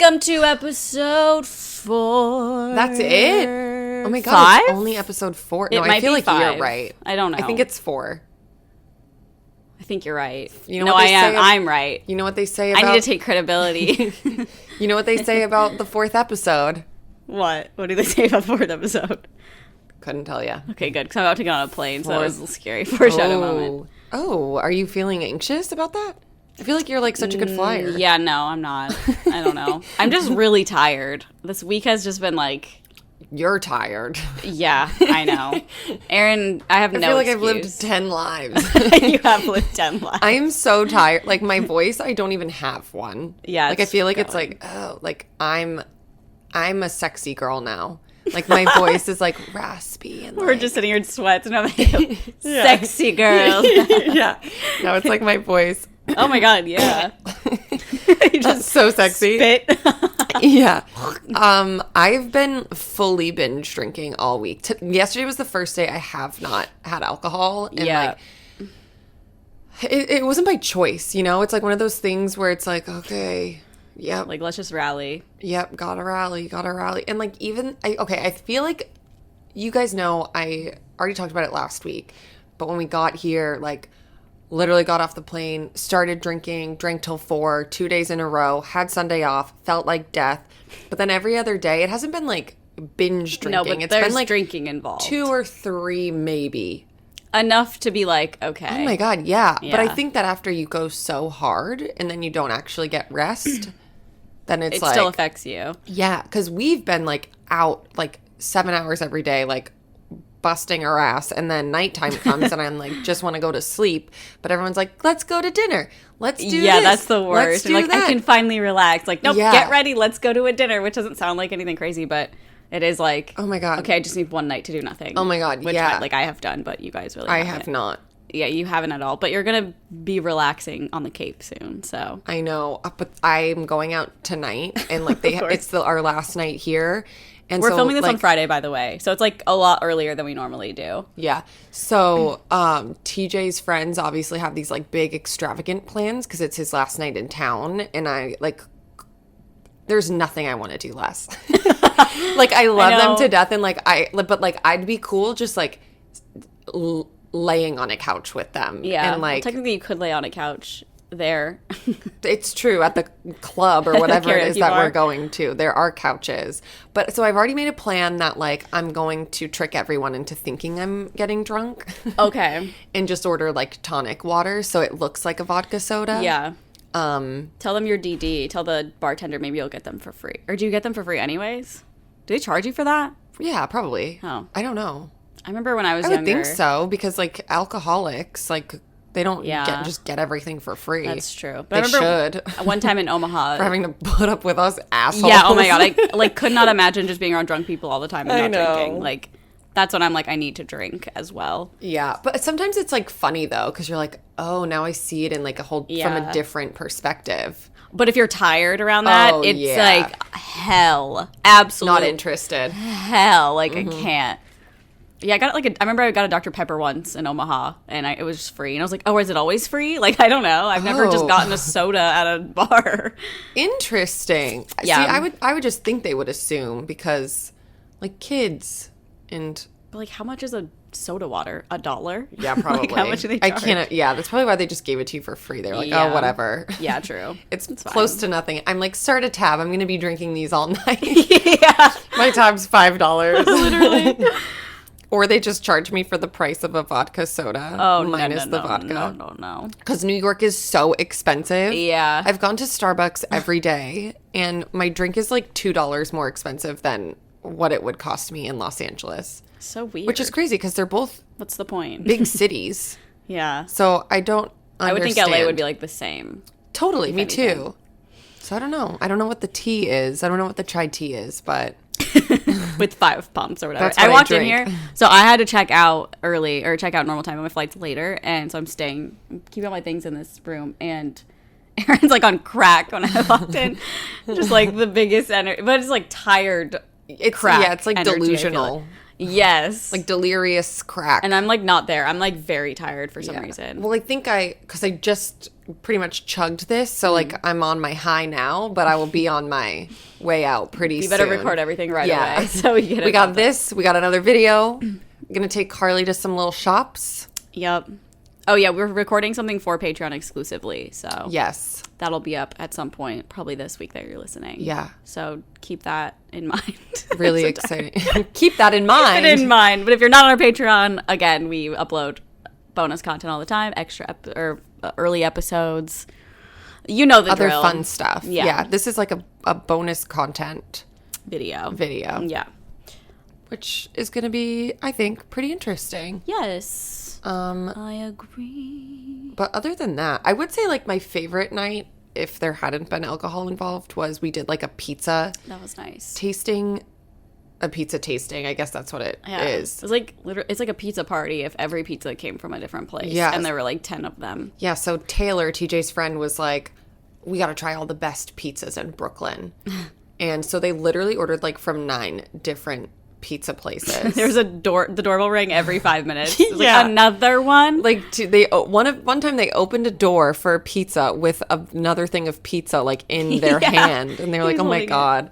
Welcome to episode 4. That's it? Oh my god, 5? It's only episode 4. No, It might I feel be like 5. you're right. I don't know. I think it's 4. I think you're right. You know no, what I they am. say I'm right. You know what they say about... I need to take credibility. You know what they say about the 4th episode? What? What do they say about the 4th episode? Couldn't tell you. Okay, good, because I'm about to get on a plane, so that was a little scary. Oh. Foreshadow moment. Oh, are you feeling anxious about that? I feel like you're like such a good flyer. Yeah, no, I'm not. I don't know. I'm just really tired. This week has just been like... You're tired. Yeah, I know. Erin, I have I no feel like excuse. I've lived 10 lives. You have lived 10 lives. I am so tired. Like, my voice, I don't even have one. Yeah, like I feel like it's like, oh, like I'm a sexy girl now. Like my voice is like raspy and We're like, just sitting here in sweats and I'm like, sexy girl. yeah. No, it's like my voice. Oh my god, yeah. You just so sexy. Spit. Yeah. I've been fully binge drinking all week. Yesterday was the first day I have not had alcohol. And Yeah. like it wasn't by choice, you know? It's like one of those things where it's like, okay, yep. Like, let's just rally. Yep, gotta rally. And like I feel like you guys know I already talked about it last week, but when we got here, like literally got off the plane, started drinking, drank till 4, 2 days in a row, had Sunday off, felt like death. But then every other day, it hasn't been like binge drinking. No, but It's there's been like drinking involved. 2 or 3 maybe. Enough to be like, okay. Oh my God, yeah. But I Yeah. think that after you go so hard and then you don't actually get rest, then it's it like... still affects you. Yeah, because we've been like out like 7 hours every day, like busting our ass, and then nighttime comes and I'm like, just want to go to sleep. But everyone's like, let's go to dinner. Let's do Yeah, this. that's the worst. Let's do And like, that. I can finally relax. Like, nope, Yeah. get ready. Let's go to a dinner, which doesn't sound like anything crazy, but it is like, Oh my God. okay, I just need one night to do nothing. Oh my God, which yeah. I have done, but you guys really I haven't. have not. Yeah, you haven't at all. But you're going to be relaxing on the Cape soon, so. I know, but I'm going out tonight, and like course. it's our last night here. And We're so, filming this like, on Friday, by the way. So it's like a lot earlier than we normally do. Yeah. So TJ's friends obviously have these like big extravagant plans because it's his last night in town, and I like there's nothing I want to do less. Like I love them to death, and like but like I'd be cool just like laying on a couch with them. Yeah. And like well, technically you could lay on a couch there. it's true at the club or whatever it is karaoke that bar. we're going to. There are couches. But so I've already made a plan that like I'm going to trick everyone into thinking I'm getting drunk. Okay. And just order like tonic water so it looks like a vodka soda. Yeah. Tell them your DD. Tell the bartender maybe you'll get them for free. Or do you get them for free anyways? Do they charge you for that? Yeah, probably. Oh. I don't know. I remember when I was I younger. would think so because like alcoholics, like they don't Yeah. just get everything for free. That's true. But They I remember should. one time in Omaha. For having to put up with us assholes. Yeah, oh my god. I like could not imagine just being around drunk people all the time and I not know. drinking. Like that's when I'm like I need to drink as well. Yeah, but sometimes it's like funny though because you're like, oh, now I see it in like from Yeah. a different perspective. But if you're tired around that, Oh, it's yeah. like hell. Absolute Not interested. hell. Like Mm-hmm. I can't. Yeah, I got like I remember I got a Dr. Pepper once in Omaha, and it was just free. And I was like, oh, is it always free? Like I don't know. I've never just Oh. gotten a soda at a bar. Interesting. Yeah. See, I would just think they would assume because like kids and But like, how much is a soda water? $1? yeah, probably. Like, how much do they I charge? can't. Yeah, that's probably why they just gave it to you for free. They're like, Yeah. oh, whatever. Yeah, true. It's fine. close to nothing. I'm like, start a tab. I'm going to be drinking these all night. Yeah. My tab's $5. Literally. Or they just charge me for the price of a vodka soda. Oh, minus no, the no, vodka. No. Because New York is so expensive. Yeah. I've gone to Starbucks every day, and my drink is like $2 more expensive than what it would cost me in Los Angeles. So weird. Which is crazy because they're both What's the point? big cities. Yeah. So I don't understand. I would think LA would be like the same. Totally, me anything. too. So I don't know. I don't know what the tea is. I don't know what the chai tea is, but With 5 pumps or whatever. That's what I I walked in drink. here, so I had to check out early or check out normal time, and my flight's later, and so I'm keeping all my things in this room, and Erin's like on crack when I walked in, just like the biggest energy, but it's like tired. it's Crack yeah, it's like energy, I feel delusional, Yes, like delirious crack. and I'm like not there. I'm like very tired for some reason. Well, I think because I just pretty much chugged this, so like I'm on my high now, but I will be on my way out pretty soon. You better record everything right away. So we got this. We got another video. I'm gonna take Carly to some little shops. Yep. Oh yeah, we're recording something for Patreon exclusively, so yes, that'll be up at some point, probably this week that you're listening. Yeah. So keep that in mind. Really exciting. Keep that in mind. Keep it in mind. But if you're not on our Patreon, again, we upload bonus content all the time, early episodes. You know the other drill. Fun stuff. Yeah. This is like a bonus content video. Yeah. Which is going to be, I think, pretty interesting. Yes. I agree. But other than that, I would say like my favorite night, if there hadn't been alcohol involved, was we did like a pizza. That was nice. Tasting. A pizza tasting, I guess that's what it is. It's like it's like a pizza party if every pizza came from a different place. Yeah. And there were like 10 of them. Yeah, so Taylor, TJ's friend, was like, we got to try all the best pizzas in Brooklyn. And so they literally ordered like from 9 different pizza places. There was the doorbell rang every 5 minutes. It was like, another one? Like one time they opened a door for a pizza with another thing of pizza like in their hand. And they were like, oh my God.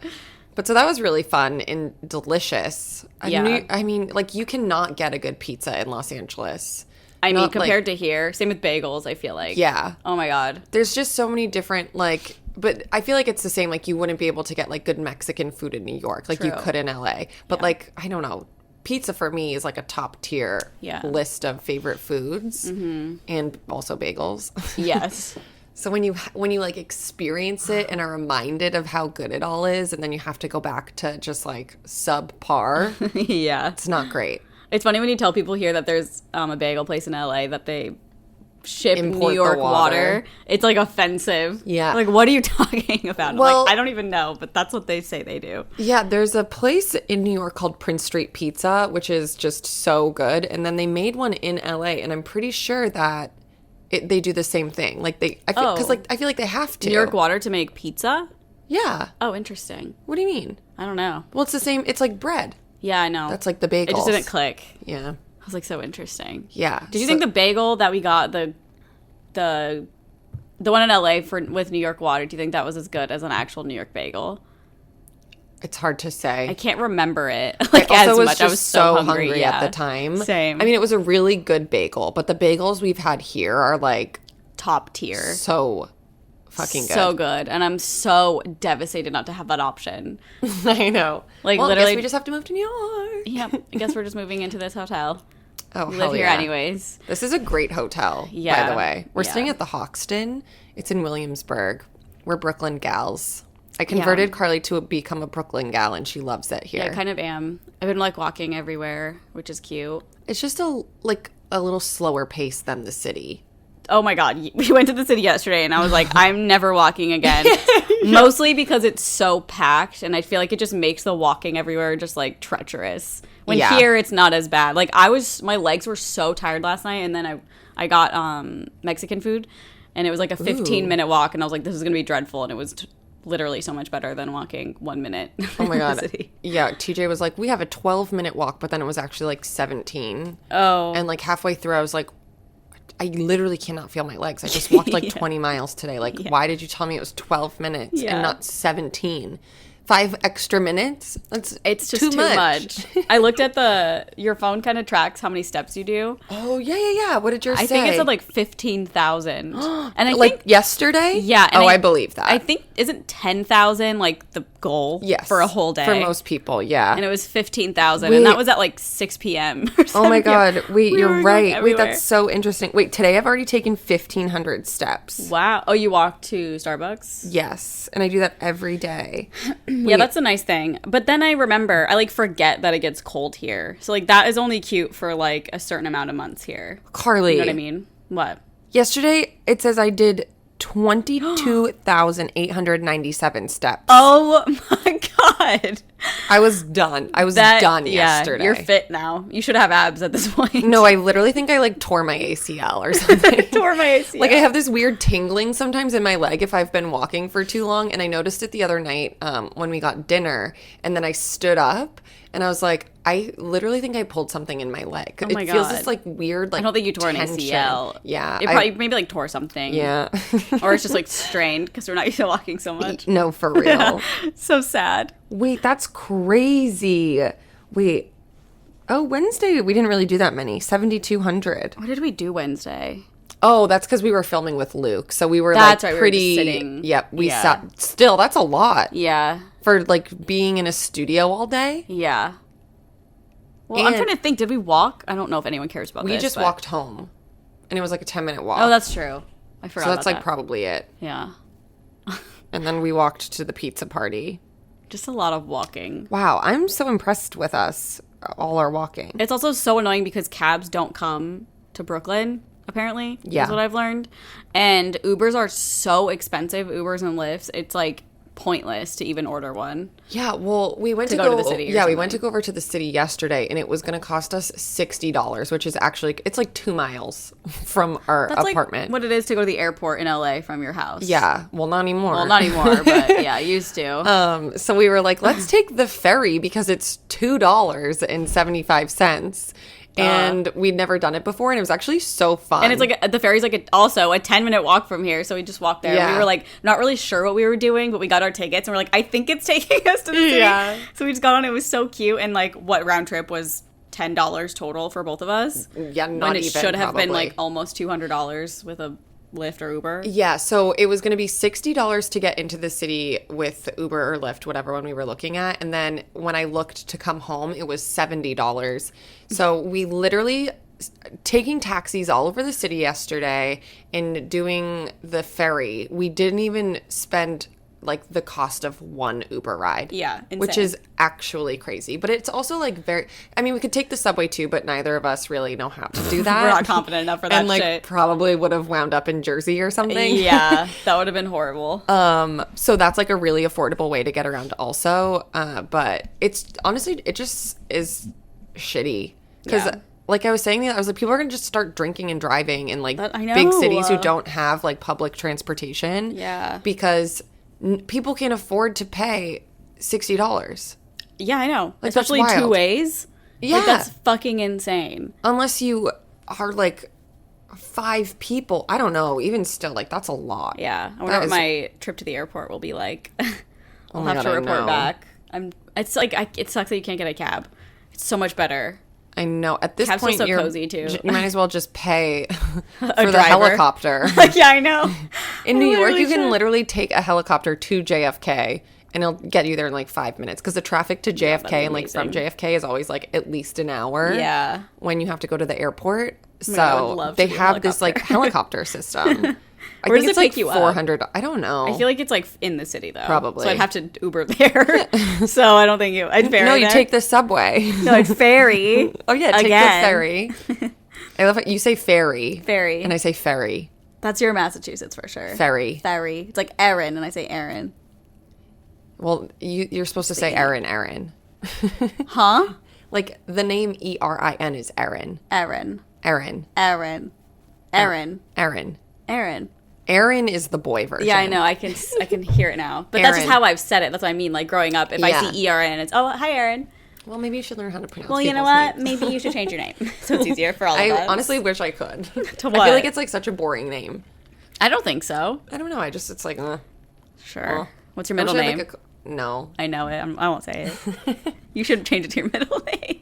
But so that was really fun and delicious. I mean, like, you cannot get a good pizza in Los Angeles. I mean, compared to here. Same with bagels, I feel like. Yeah. Oh, my God. There's just so many different, like... But I feel like it's the same. Like, you wouldn't be able to get, like, good Mexican food in New York. Like, you could in L.A. But, like, I don't know. Pizza for me is, like, a top-tier list of favorite foods. Mm-hmm. And also bagels. Yes. So when you like experience it and are reminded of how good it all is, and then you have to go back to just like subpar, it's not great. It's funny when you tell people here that there's a bagel place in LA that they ship Import New York the water. It's like offensive. Yeah, like what are you talking about? Well, like, I don't even know, but that's what they say they do. Yeah, there's a place in New York called Prince Street Pizza, which is just so good, and then they made one in LA, and I'm pretty sure that. They do the same thing. Like I feel like they have to. New York water to make pizza? Yeah. Oh, interesting. What do you mean? I don't know. Well, it's the same. It's like bread. Yeah, I know. That's like the bagels. It just didn't click. Yeah. I was like, so interesting. Yeah. Did you think the bagel that we got, the one in LA with New York water, do you think that was as good as an actual New York bagel? It's hard to say. I can't remember it like as much. I was so hungry at the time. Same. I mean, it was a really good bagel, but the bagels we've had here are like top tier. So fucking good. So good. And I'm so devastated not to have that option. I know. Like literally, I guess we just have to move to New York. Yep. I guess we're just moving into this hotel. Oh, we live here anyways. This is a great hotel, by the way. We're staying at the Hoxton. It's in Williamsburg. We're Brooklyn gals. I converted Carly to become a Brooklyn gal, and she loves it here. Yeah, I kind of am. I've been, like, walking everywhere, which is cute. It's just a little slower pace than the city. Oh, my God. We went to the city yesterday, and I was like, I'm never walking again. Mostly because it's so packed, and I feel like it just makes the walking everywhere just, like, treacherous. When here, it's not as bad. Like, my legs were so tired last night, and then I got Mexican food, and it was, like, a 15-minute walk, and I was like, this is going to be dreadful, and it was... literally so much better than walking 1 minute. Oh my God. Yeah, TJ was like, we have a 12-minute walk, but then it was actually like 17. Oh. And like halfway through, I was like, I literally cannot feel my legs. I just walked like 20 miles today. Like, why did you tell me it was 12 minutes and not 17? 5 extra minutes? It's just too much. I looked at your phone kind of tracks how many steps you do. Oh, yeah. What did yours say? I think it said like 15,000. And I think yesterday? Yeah. And I believe that. I think, isn't 10,000 like the goal for a whole day? For most people, yeah. And it was 15,000. And that was at like 6 p.m. or oh my God. Wait, you're right. Wait, that's so interesting. Wait, today I've already taken 1,500 steps. Wow. Oh, you walked to Starbucks? Yes. And I do that every day. Yeah, that's a nice thing. But then I remember, I like forget that it gets cold here. So like that is only cute for like a certain amount of months here. Carly. You know what I mean? What? Yesterday, it says I did 22,897 steps. Oh my God. I was done. I was done yesterday. You're fit now. You should have abs at this point. No, I literally think I like tore my ACL or something. Tore my ACL. Like I have this weird tingling sometimes in my leg if I've been walking for too long. And I noticed it the other night when we got dinner. And then I stood up and I was like, I literally think I pulled something in my leg. Oh my It feels God. this like weird like I don't think you tore an tension. ACL. Yeah. It probably maybe like tore something. Yeah. Or it's just like strained because we're not used to walking so much. No, for real. So sad. Wait, that's crazy. Wait. Oh, Wednesday, we didn't really do that many. 7,200. What did we do Wednesday? Oh, that's because we were filming with Luke. So we were That's like right, we were pretty. just sitting. Yep. We Yeah. sat. Still, that's a lot Yeah. for like being in a studio all day. Yeah. Well, I'm And- trying to think. Did we walk? I don't know if anyone cares about We this. just but- walked home, and it was like a 10-minute walk. Oh, that's true. I forgot so that's about like that. probably it. Yeah. And then we walked to the pizza party. Just a lot of walking. Wow, I'm so impressed with us. All our walking. It's also so annoying because cabs don't come to Brooklyn, apparently. Yeah. Is what I've learned. And Ubers are so expensive, Ubers and Lyfts. It's like pointless to even order one. Yeah, well, we went to go to the city or Yeah, we went something. to go over to the city yesterday, and it was going to cost us $60, which is actually it's like 2 miles from our That's apartment. like what it is to go to the airport in LA from your house. Yeah, well, not anymore. Well, not anymore, but yeah, used to. So we were like, let's take the ferry because it's $2.75. And we'd never done it before, and it was actually so fun. And it's like the ferry's like also a 10-minute walk from here, so we just walked there. Yeah. We were like not really sure what we were doing, but we got our tickets and we're like, I think it's taking us to the city. Yeah. So we just got on. It was so cute, and like what round trip was $10 total for both of us. Yeah, not when it even, should have been probably. like almost $200 with a Lyft or Uber. Yeah, so it was going to be $60 to get into the city with Uber or Lyft, whatever one we were looking at. And then when I looked to come home, it was $70. So we literally taking taxis all over the city yesterday and doing the ferry. We didn't even spend like the cost of one Uber ride. Yeah, which insane. is actually crazy. But it's also like very, I mean, we could take the subway too, but neither of us really know how to do that. We're not confident enough for that and like shit. probably would have wound up in Jersey or something. Yeah, that would have been horrible. So that's like a really affordable way to get around also. But it's honestly, it just is shitty. Because Yeah. like I was saying, I was like, people are going to just start drinking and driving in like I know. big cities who don't have like public transportation. Yeah. Because people can't afford to pay $60. Yeah, I know. Like, that's Especially two wild. ways. Yeah. Like, that's fucking insane. Unless you are like 5 people. I don't know. Even still, like that's a lot. Yeah. I wonder That what is- my trip to the airport will be like. I'll my have God, to I report know. back. It's like it sucks that you can't get a cab. It's so much better. I know. At this Cabs feel point, so you're cozy, too. You might as well just pay for the driver. helicopter. Like, yeah, I know. In New I York, literally you can should. literally take a helicopter to JFK, and it'll get you there in like 5 minutes. Because the traffic to JFK that'd be and like from amazing. JFK is always like at least an hour. Yeah. When you have to go to the airport, my God, I would so love they to do a have this like helicopter system. I Where think does it's it like pick you up? 400. I don't know. I feel like it's like in the city though. Probably. So I'd have to Uber there. So I don't think I'd ferry. no, you there. take the subway. No, I'd ferry. Oh yeah, take Again. the ferry. I love it. You say ferry. Ferry. And I say ferry. That's your Massachusetts for sure. Ferry. Ferry. It's like Erin, and I say Erin. Well, you're supposed to say Erin. Huh? Like the name Erin is Erin. Erin. Erin. Erin. Erin. Erin. Erin. Erin is the boy version. Yeah, I know. I can hear it now. But that's just Erin. how I've said it. That's what I mean. Like growing up, if I Yeah. see ERN, it's hi Erin. Well, maybe you should learn how to pronounce. Well, you know people's what? names. Maybe you should change your name so it's easier for all I of us. honestly wish I could. To I what? feel like it's like such a boring name. I don't think so. I don't know. It's like. Sure. Well, What's your I middle wish I had, name? like, no. I know it. I won't say it. You should change it to your middle name.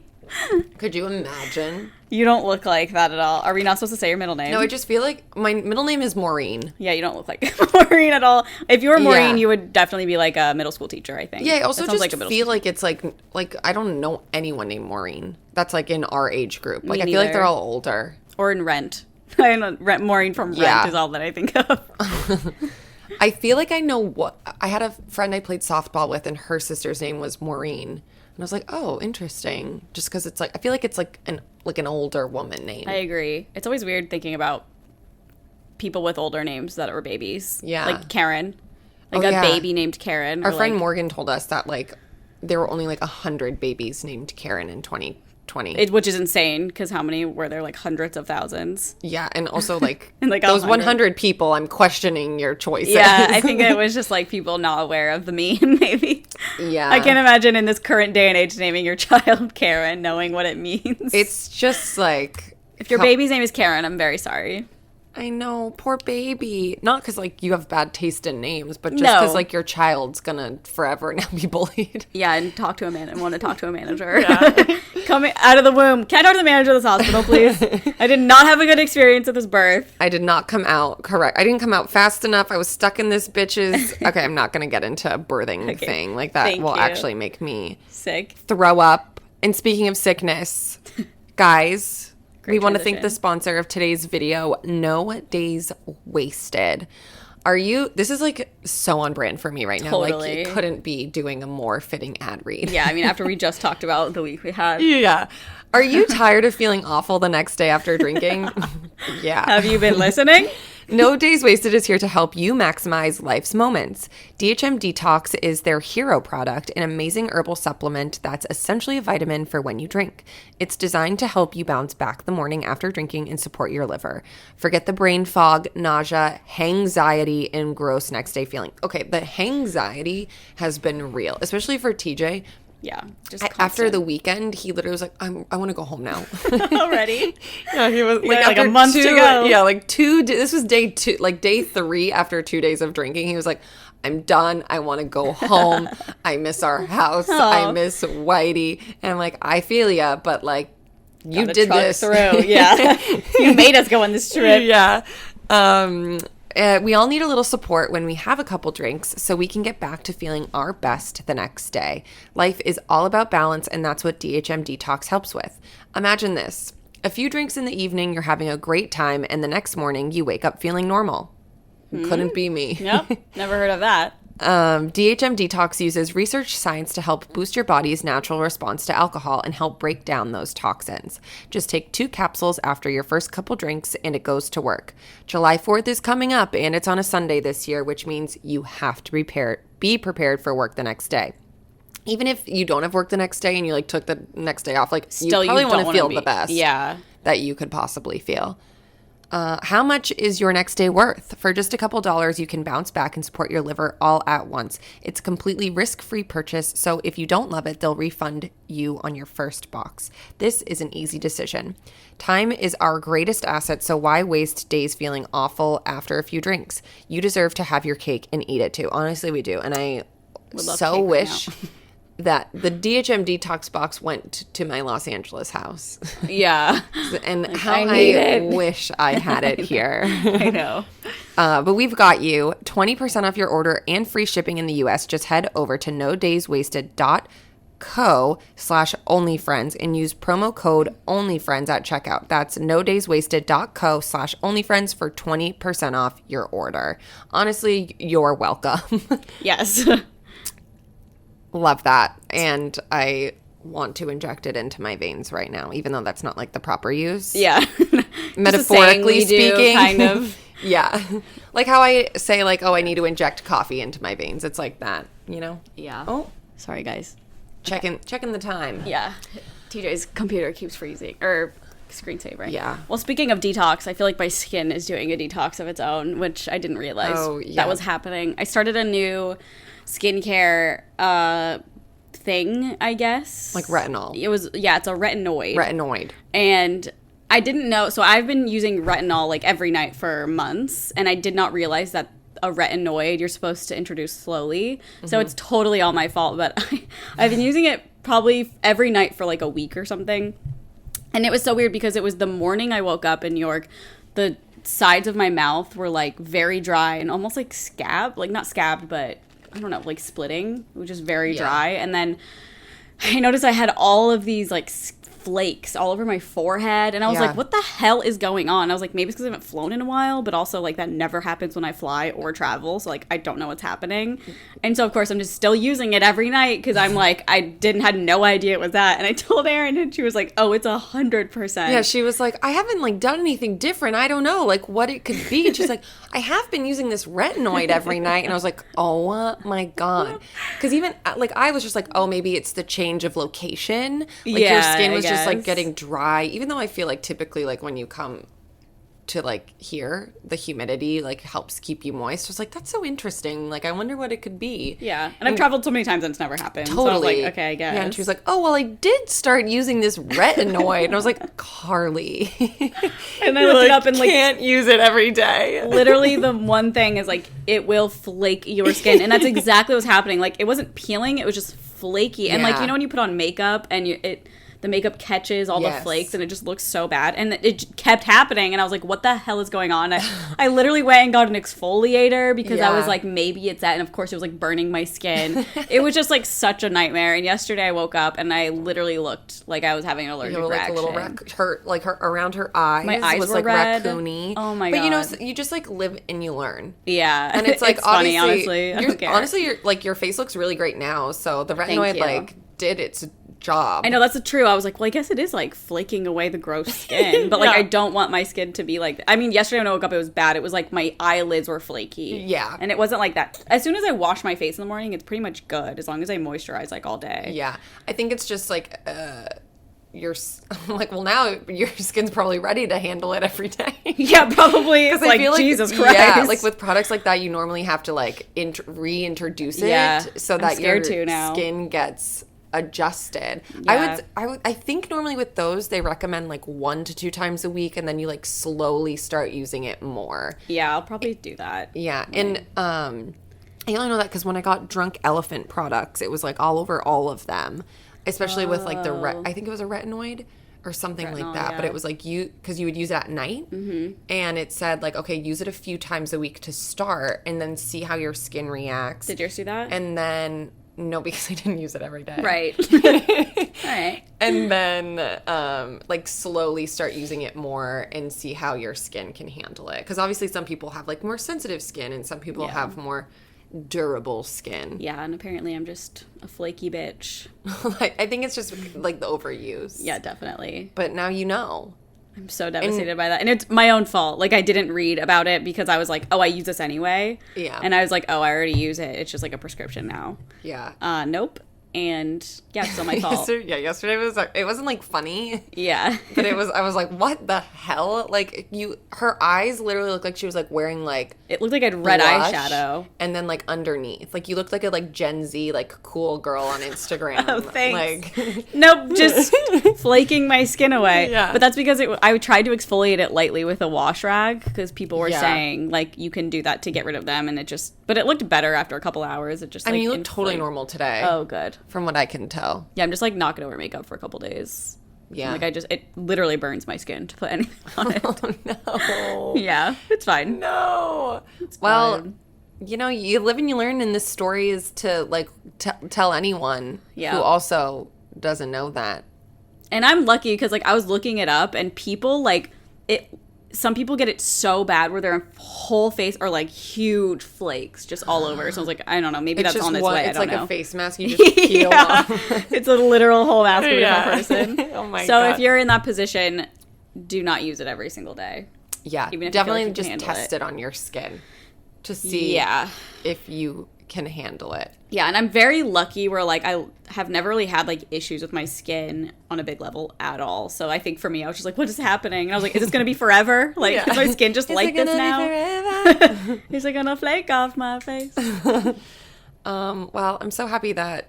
Could you imagine? You don't look like that at all. Are we not supposed to say your middle name? No, I just feel like my middle name is Maureen. Yeah, you don't look like Maureen at all. If you were Maureen, Yeah. you would definitely be like a middle school teacher, I think. Yeah, I also That sounds just like a middle feel school. like it's like I don't know anyone named Maureen. That's like in our age group. Like I feel neither. like they're all older. Or in Rent. I know Maureen from Rent Yeah. is all that I think of. I feel like I know what I had a friend I played softball with, and her sister's name was Maureen, and I was like, oh, interesting. Just because it's like I feel like it's like an older woman name. I agree. It's always weird thinking about people with older names that were babies. Yeah. Like Karen. Like Oh, a yeah. baby named Karen. Our or friend like, Morgan told us that like there were only like 100 babies named Karen in 20. Which is insane, because how many were there? Like hundreds of thousands. Yeah, and also like, and like those 100 people, I'm questioning your choices. Yeah, I think it was just like people not aware of the meme, maybe. Yeah. I can't imagine in this current day and age naming your child Karen, knowing what it means. It's just like... If your baby's name is Karen, I'm very sorry. I know, poor baby. Not because, like, you have bad taste in names, but just because, like, your child's gonna forever now be bullied. Yeah, and want to talk to a manager. Yeah. Coming out of the womb. Can I talk to the manager of this hospital, please? I did not have a good experience at this birth. I did not come out correct. I didn't come out fast enough. I was stuck in this bitch's... Okay, I'm not gonna get into a birthing thing. Like, that will actually make me... sick. Throw up. And speaking of sickness, guys... We want to thank the sponsor of today's video, No Days Wasted. This is like so on brand for me right now. Like, you couldn't be doing a more fitting ad read. Yeah, I mean, after we just talked about the week we had. Yeah. Are you tired of feeling awful the next day after drinking? Yeah. Have you been listening? No Days Wasted is here to help you maximize life's moments. DHM Detox is their hero product, an amazing herbal supplement that's essentially a vitamin for when you drink. It's designed to help you bounce back the morning after drinking and support your liver. Forget the brain fog, nausea, hangxiety, and gross next day feeling. Okay, the hangxiety has been real, especially for TJ. Yeah, just after the weekend, he literally was like, I want to go home now. Already? Yeah, he was like a month to go. Yeah, like this was day 2, like day 3 after 2 days of drinking. He was like, I'm done. I want to go home. I miss our house. I miss Whitey. And I'm like, I feel ya, but like, you did this. Through. Yeah. You made us go on this trip. Yeah. We all need a little support when we have a couple drinks so we can get back to feeling our best the next day. Life is all about balance, and that's what DHM Detox helps with. Imagine this. A few drinks in the evening, you're having a great time, and the next morning you wake up feeling normal. Couldn't be me. Yep, never heard of that. DHM Detox uses research science to help boost your body's natural response to alcohol and help break down those toxins. Just take 2 capsules after your first couple drinks and it goes to work. July 4th is coming up and it's on a Sunday this year, which means you have to be prepared for work the next day. Even if you don't have work the next day and you like took the next day off, like still you probably want to feel the best that you could possibly feel. How much is your next day worth? For just a couple dollars, you can bounce back and support your liver all at once. It's a completely risk-free purchase, so if you don't love it, they'll refund you on your first box. This is an easy decision. Time is our greatest asset, so why waste days feeling awful after a few drinks? You deserve to have your cake and eat it too. Honestly, we do. And I so wish... that the DHM Detox box went to my Los Angeles house. Yeah. And like, how I wish I had it here. I know. But we've got you 20% off your order and free shipping in the US. Just head over to nodayswasted.co/onlyfriends and use promo code onlyfriends at checkout. That's nodayswasted.co/onlyfriends for 20% off your order. Honestly, you're welcome. Yes. Love that. And I want to inject it into my veins right now, even though that's not like the proper use. Yeah. Metaphorically speaking. Kind of. Yeah. Like how I say like, oh, I need to inject coffee into my veins. It's like that, you know? Yeah. Oh, sorry guys. Checking the time. Yeah. TJ's computer keeps freezing or screensaver. Yeah. Well, speaking of detox, I feel like my skin is doing a detox of its own, which I didn't realize that was happening. I started a new skincare thing, I guess. Like retinol. It's a retinoid. Retinoid. And I didn't know. So I've been using retinol like every night for months, and I did not realize that a retinoid you're supposed to introduce slowly. Mm-hmm. So it's totally all my fault, but I've been using it probably every night for like a week or something. And it was so weird because it was the morning I woke up in New York, the sides of my mouth were like very dry and almost like scabbed, like not scabbed, but I don't know, like splitting. It was just very dry. And then I noticed I had all of these like flakes all over my forehead. And I was like, what the hell is going on? I was like, maybe it's because I haven't flown in a while, but also like that never happens when I fly or travel. So like, I don't know what's happening. And so of course I'm just still using it every night because I'm like, I had no idea it was that. And I told Erin and she was like, oh, it's 100%. Yeah, she was like, I haven't like done anything different. I don't know like what it could be. And she's like, I have been using this retinoid every night. And I was like, oh my God. Because even like I was just like, oh, maybe it's the change of location. Like your skin was just just like guess. getting dry, even though I feel like typically like when you come to like here, the humidity like helps keep you moist. I was like, that's so interesting. Like, I wonder what it could be. Yeah. And I've traveled so many times and it's never happened. Totally. So I was like, okay, I guess. Yeah, and she was like, oh, well, I did start using this retinoid. And I was like, Carly. And I looked it up and like, can't use it every day. literally the one thing is like, it will flake your skin. And that's exactly what's happening. Like, it wasn't peeling, it was just flaky. And like, you know when you put on makeup and the makeup catches all the flakes and it just looks so bad. And it kept happening. And I was like, what the hell is going on? I literally went and got an exfoliator because I was like, maybe it's that. And of course it was like burning my skin. It was just like such a nightmare. And yesterday I woke up and I literally looked like I was having an allergic reaction. Like a little her around her eyes. My eyes was were like red. raccoony. Oh my God. But you know, you just like live and you learn. Yeah. And it's like, it's funny, honestly. I don't care. Honestly, your face looks really great now. So the retinoid like did its job. I know, that's true. I was like, well, I guess it is like flaking away the gross skin, but like I don't want my skin to be like, I mean, yesterday when I woke up it was bad. It was like my eyelids were flaky. Yeah. And it wasn't like that. As soon as I wash my face in the morning, it's pretty much good as long as I moisturize like all day. Yeah. I think it's just like you're like, well, now your skin's probably ready to handle it every day. Yeah, probably. It's like, Jesus Christ. Yeah, like with products like that, you normally have to like reintroduce it so that your skin gets adjusted. Yeah. I think normally with those they recommend like 1 to 2 times a week, and then you like slowly start using it more. Yeah, I'll probably do that. Yeah, and I only know that because when I got Drunk Elephant products, it was like all over all of them, especially with like I think it was a retinoid or something like that. But it was like because you would use it at night, and it said like, okay, use it a few times a week to start, and then see how your skin reacts. Did yours do that? And then. No, because I didn't use it every day. Right. All right. And then, like, slowly start using it more and see how your skin can handle it. Because obviously some people have, like, more sensitive skin and some people have more durable skin. Yeah, and apparently I'm just a flaky bitch. I think it's just, like, the overuse. Yeah, definitely. But now you know. I'm so devastated by that. And it's my own fault. Like, I didn't read about it because I was like, oh, I use this anyway. Yeah. And I was like, oh, I already use it. It's just like a prescription now. Yeah. Nope. And yeah, it's still my fault. Yesterday it wasn't like funny. Yeah. But I was like, what the hell? Like her eyes literally looked like she was like wearing like it looked like I had red eyeshadow. And then like underneath. Like you looked like a like Gen Z like cool girl on Instagram. Oh, thanks. Like nope, just flaking my skin away. Yeah. But that's because I tried to exfoliate it lightly with a wash rag because people were saying like you can do that to get rid of them, and but it looked better after a couple hours. It just I mean, you look totally normal today. Oh, good. From what I can tell. Yeah, I'm just like not gonna wear makeup for a couple days. Yeah. Like it literally burns my skin to put anything on it. Oh no. Yeah, it's fine. No. It's well, fine. You know, you live and you learn, and this story is to like tell anyone who also doesn't know that. And I'm lucky because like I was looking it up, and people like it. Some people get it so bad where their whole face are like huge flakes just all over. So I was like, I don't know, maybe that's on its way. It's I don't like know. a face mask you just peel off. It's a literal whole mask of a different person. Oh my God. So if you're in that position, do not use it every single day. Yeah, Even if definitely you feel like you just can test it on your skin to see if you can handle it. Yeah, and I'm very lucky where like I have never really had like issues with my skin on a big level at all. So I think for me, I was just like, what is happening? And I was like, is this gonna be forever? Like, is my skin just like this now? Is it gonna flake off my face? Well, I'm so happy that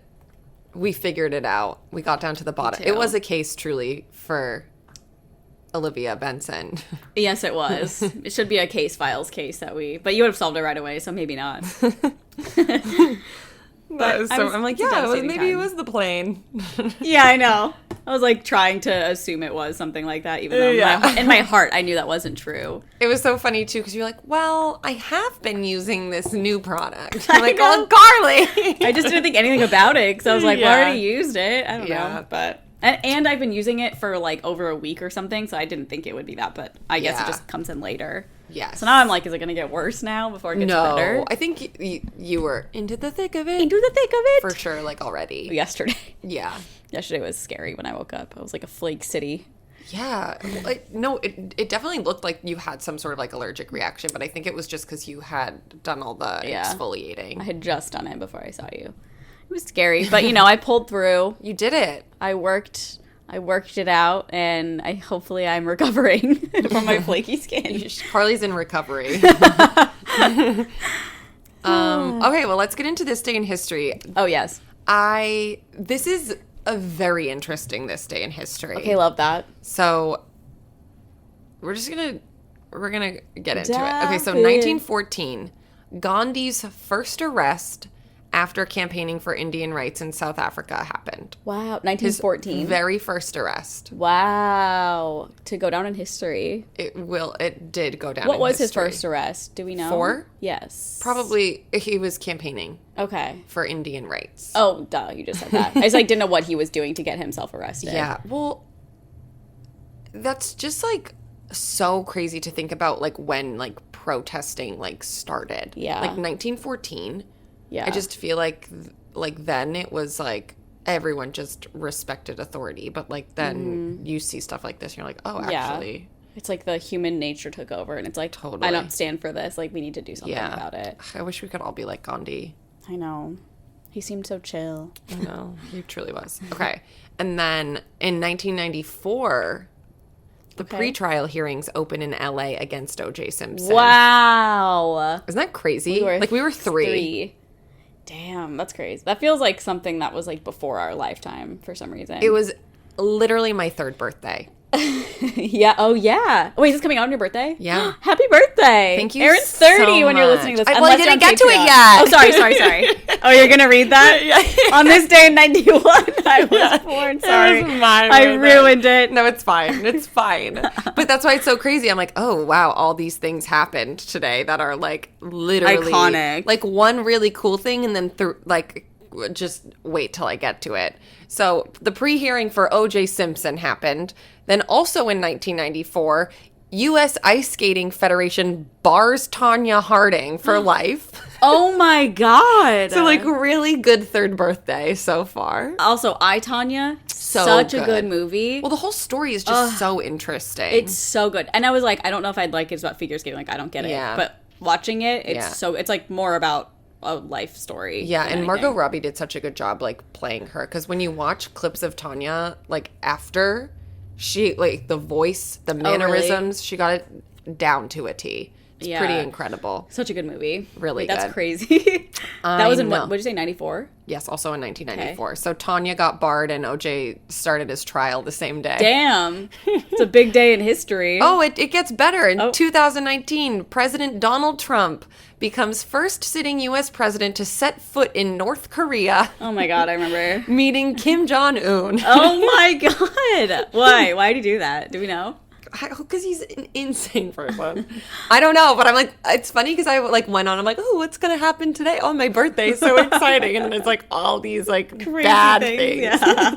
we figured it out. We got down to the bottom. It was a case truly for Olivia Benson. Yes, it was. It should be a case files case but you would have solved it right away, so maybe not. But I'm like, maybe it was the plane. Yeah, I know. I was like trying to assume it was something like that, even though in my heart I knew that wasn't true. It was so funny too because you're like, well, I have been using this new product. I'm like, oh, Carly. I just didn't think anything about it because I was like, well, I already used it. I don't know, but. And I've been using it for like over a week or something, so I didn't think it would be that, but I guess it just comes in later. Yes. So now I'm like, is it going to get worse now before it gets better? I think you were into the thick of it. Into the thick of it? For sure, like already. Yesterday. Yeah. Yesterday was scary when I woke up. I was like a flake city. Yeah. No, it definitely looked like you had some sort of like allergic reaction, but I think it was just because you had done all the exfoliating. I had just done it before I saw you. It was scary, but I pulled through. You did it. I worked I worked it out, and hopefully I'm recovering from my flaky skin. Carly's in recovery. Okay, well, let's get into this day in history. Oh, yes. This is a very interesting this day in history. Okay, love that. So we're gonna get into it. Okay, so 1914, Gandhi's first arrest after campaigning for Indian rights in South Africa happened. Wow, 1914. His very first arrest. Wow, to go down in history. It did go down. What in was his history. first arrest? Do we know? For? Yes. Probably he was campaigning. Okay. For Indian rights. Oh, duh, you just said that. I just didn't know what he was doing to get himself arrested. Yeah, well, that's just so crazy to think about when protesting started. Yeah. 1914. Yeah. I just feel like then it was everyone just respected authority, but then you see stuff like this and you're like, oh, actually. Yeah. It's the human nature took over, and it's totally. I don't stand for this. We need to do something about it. I wish we could all be like Gandhi. I know. He seemed so chill. I know. He truly was. Okay. And then in 1994, the pretrial hearings open in LA against O.J. Simpson. Wow. Isn't that crazy? We were three. Damn, that's crazy. That feels like something that was before our lifetime for some reason. It was literally my third birthday. Yeah. Oh, yeah. Wait, is this coming out on your birthday? Yeah. Happy birthday. Thank you. Erin's 30 so when you're listening to this. I didn't get to it yet. Oh, sorry. Oh, you're going to read that? Yeah. On this day in 91, I was born. Sorry. It was my I ruined it. No, it's fine. It's fine. But that's why it's so crazy. I'm like, oh, wow, all these things happened today that are literally iconic. One really cool thing and then just wait till I get to it. So the pre-hearing for O.J. Simpson happened. Then also in 1994, U.S. Ice Skating Federation bars Tonya Harding for life. Oh my God. So really good third birthday so far. Also, I, Tonya, such a good movie. Well, the whole story is just so interesting. It's so good. And I was I don't know if I'd like it. It's about figure skating. I don't get it. Yeah. But watching it, it's more about a life story. Yeah, and Margot Robbie did such a good job playing her, because when you watch clips of Tonya after she the voice, the mannerisms, she got it down to a T. It's pretty incredible. Such a good movie. Really good. That's good. crazy. That was in what did you say, 94? Yes, also in 1994. Okay. So Tonya got barred and OJ started his trial the same day. Damn. It's a big day in history. Oh, it gets better. In 2019, President Donald Trump becomes first sitting U.S. president to set foot in North Korea. Oh my God, I remember. Meeting Kim Jong-un. Oh my God. Why? Why did he do that? Do we know? Because he's an insane person. I don't know, but I'm it's funny because I went on. I'm oh, what's gonna happen today? Oh, my birthday, so exciting! And then it's all these crazy bad things. Yeah.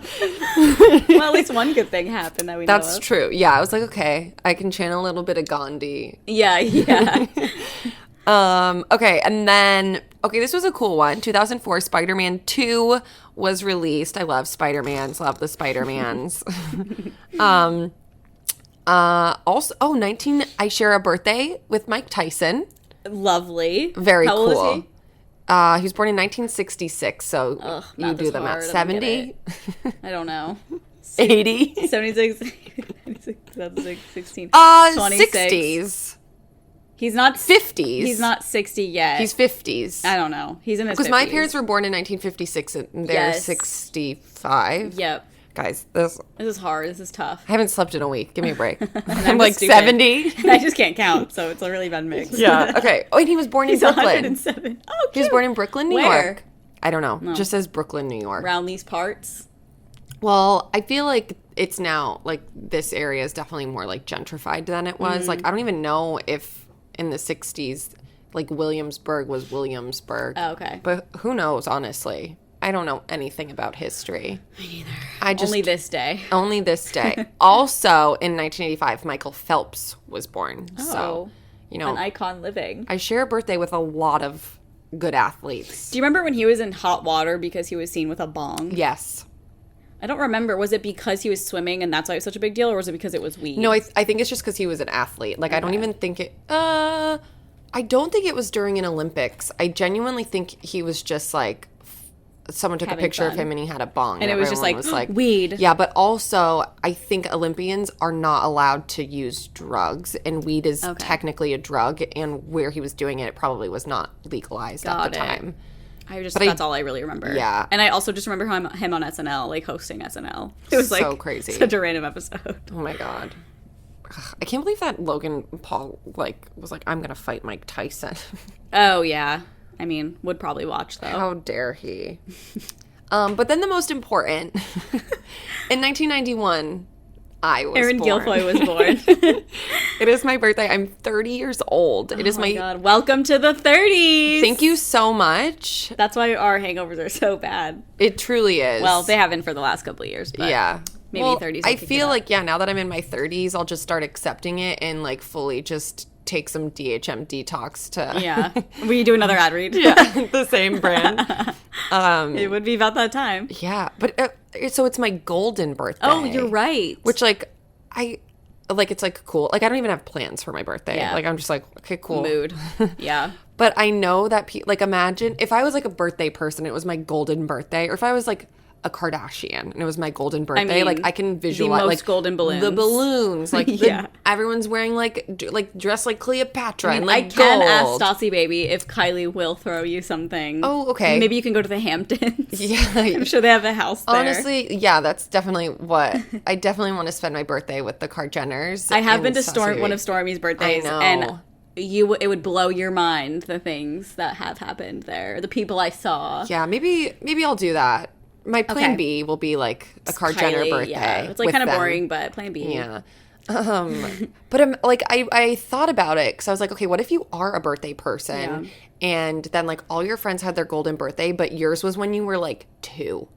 Well, at least one good thing happened that we know of. That's true. Yeah, I was okay, I can channel a little bit of Gandhi. Yeah. Okay, and then this was a cool one. 2004, Spider-Man 2 was released. I love Spider-Mans. Love the Spider-Mans. Also, 19, I share a birthday with Mike Tyson. Lovely. Very How cool. old is he? He was born in 1966, so you do the math. 70? I don't know. 80? 76, 16. 26. 60s. He's not 50s. He's not 60 yet. He's 50s. I don't know. He's in his 50s. Because my parents were born in 1956 and they're 65. Yep. Guys, this is hard. This is tough. I haven't slept in a week. Give me a break. I'm 70. I just can't count, so it's a really bad mix. Yeah. Okay. Oh, and he was born in Brooklyn. 107. Oh, cute. He was born in Brooklyn, New Where? York. I don't know. No. Just says Brooklyn, New York. Around these parts? Well, I feel like it's now, this area is definitely more, gentrified than it was. I don't even know if in the 60s, Williamsburg was Williamsburg. Oh, okay. But who knows, honestly. I don't know anything about history. Me neither. Only this day. Only this day. Also, in 1985, Michael Phelps was born. Oh, so, an icon living. I share a birthday with a lot of good athletes. Do you remember when he was in hot water because he was seen with a bong? Yes. I don't remember. Was it because he was swimming and that's why it was such a big deal, or was it because it was weed? No, I think it's just because he was an athlete. I don't even think it... I don't think it was during an Olympics. I genuinely think he was just, someone took a Having picture of fun. him and he had a bong. And it was just everyone like, weed. Yeah, but also I think Olympians are not allowed to use drugs, and weed is technically a drug, and where he was doing it probably was not legalized at the time. That's all I really remember. Yeah. And I also just remember him on SNL, like hosting SNL. It was like so crazy. Such a random episode. Oh my God. Ugh, I can't believe that Logan Paul was like, I'm gonna fight Mike Tyson. Oh yeah. I mean, would probably watch though. How dare he? But then the most important, in 1991, I was Erin born. Guilfoyle was born. It is my birthday. I'm 30 years old. It is my God. Welcome to the 30s. Thank you so much. That's why our hangovers are so bad. It truly is. Well, they haven't for the last couple of years, but yeah. Maybe well, 30s. I feel like, now that I'm in my 30s, I'll just start accepting it and like fully just take some DHM detox to... Yeah. Will you do another ad read? Yeah, the same brand. It would be about that time. Yeah, but so it's my golden birthday. Oh, you're right. Which it's like cool. Like I don't even have plans for my birthday. Yeah. Like I'm just like, okay, cool. Mood. Yeah. But I know that like imagine if I was like a birthday person, it was my golden birthday, or if I was like a Kardashian and it was my golden birthday, like I can visualize like golden balloons. The balloons, like everyone's wearing like dressed like Cleopatra and like I can gold. ask Stassi Baby if Kylie will throw you something. Oh, okay. Maybe you can go to the Hamptons. Yeah, I'm sure they have a house there. Honestly, yeah, that's definitely what I definitely want to spend my birthday with the Kardashians. I have been to one of Stormy's birthdays, I know. and it would blow your mind the things that have happened there, the people I saw. Yeah, maybe I'll do that. My plan B will be like a Kylie birthday. Yeah. It's like kind of boring, but plan B. Yeah. But I'm like, I thought about it because I was like, okay, what if you are a birthday person and then like all your friends had their golden birthday, but yours was when you were like 2.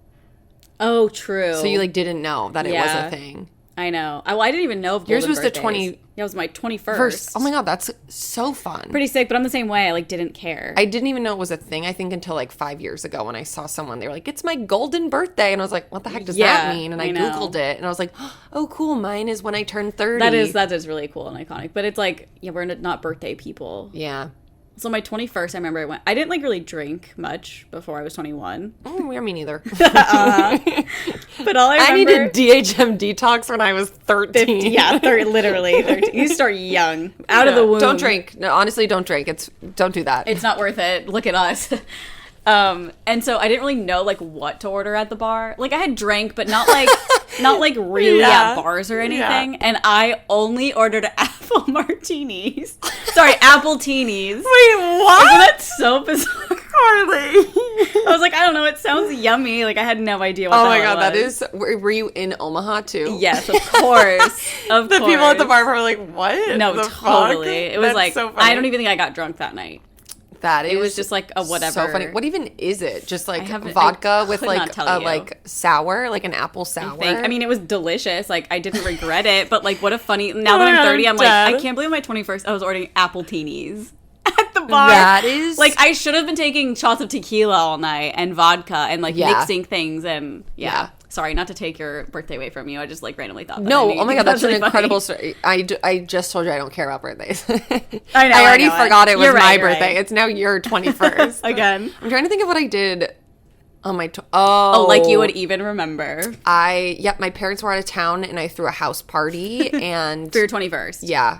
Oh, true. So you like didn't know that it was a thing. I know. I didn't even know of yours golden was birthdays. the 20. Yeah, it was my 21st. First. Oh my God, that's so fun. Pretty sick, but I'm the same way. I like didn't care. I didn't even know it was a thing, I think, until like 5 years ago when I saw someone. They were like, it's my golden birthday. And I was like, what the heck does that mean? And I Googled it and I was like, oh, cool. Mine is when I turn 30. That is really cool and iconic. But it's like, we're not birthday people. Yeah. So my 21st, I remember I didn't like really drink much before I was 21. Oh, me neither. But all I remember... I needed DHM detox when I was 13. 50, yeah, literally 13. You start young, out of the womb. Don't drink. No, honestly, don't drink. Don't do that. It's not worth it. Look at us. And so I didn't really know like what to order at the bar. Like I had drank, but not like really at bars or anything. Yeah. And I only ordered apple martinis. Sorry, appletinis. Wait, what? Isn't that so bizarre? Carly. I was like, I don't know. It sounds yummy. Like I had no idea what. Oh my God, that is. Were you in Omaha too? Yes, of course. Of the course. people at the bar were like, "What?" No, totally. Fuck? It was That's like so funny. I don't even think I got drunk that night. It was just like a whatever. So funny. What even is it? Just like vodka with like a like sour, like an apple sour. I mean, it was delicious. Like I didn't regret it, but like what a funny. Now that I'm 30, I'm like, I can't believe my 21st. I was ordering appletinis at the bar. That is like I should have been taking shots of tequila all night and vodka and like mixing things and Sorry, not to take your birthday away from you. I just like randomly thought that. No, oh my God, that's really an incredible story. I just told you I don't care about birthdays. I already know forgot it was my birthday. Right. It's now your 21st. Again. I'm trying to think of what I did on my... like you would even remember. My parents were out of town and I threw a house party and... For your 21st. Yeah.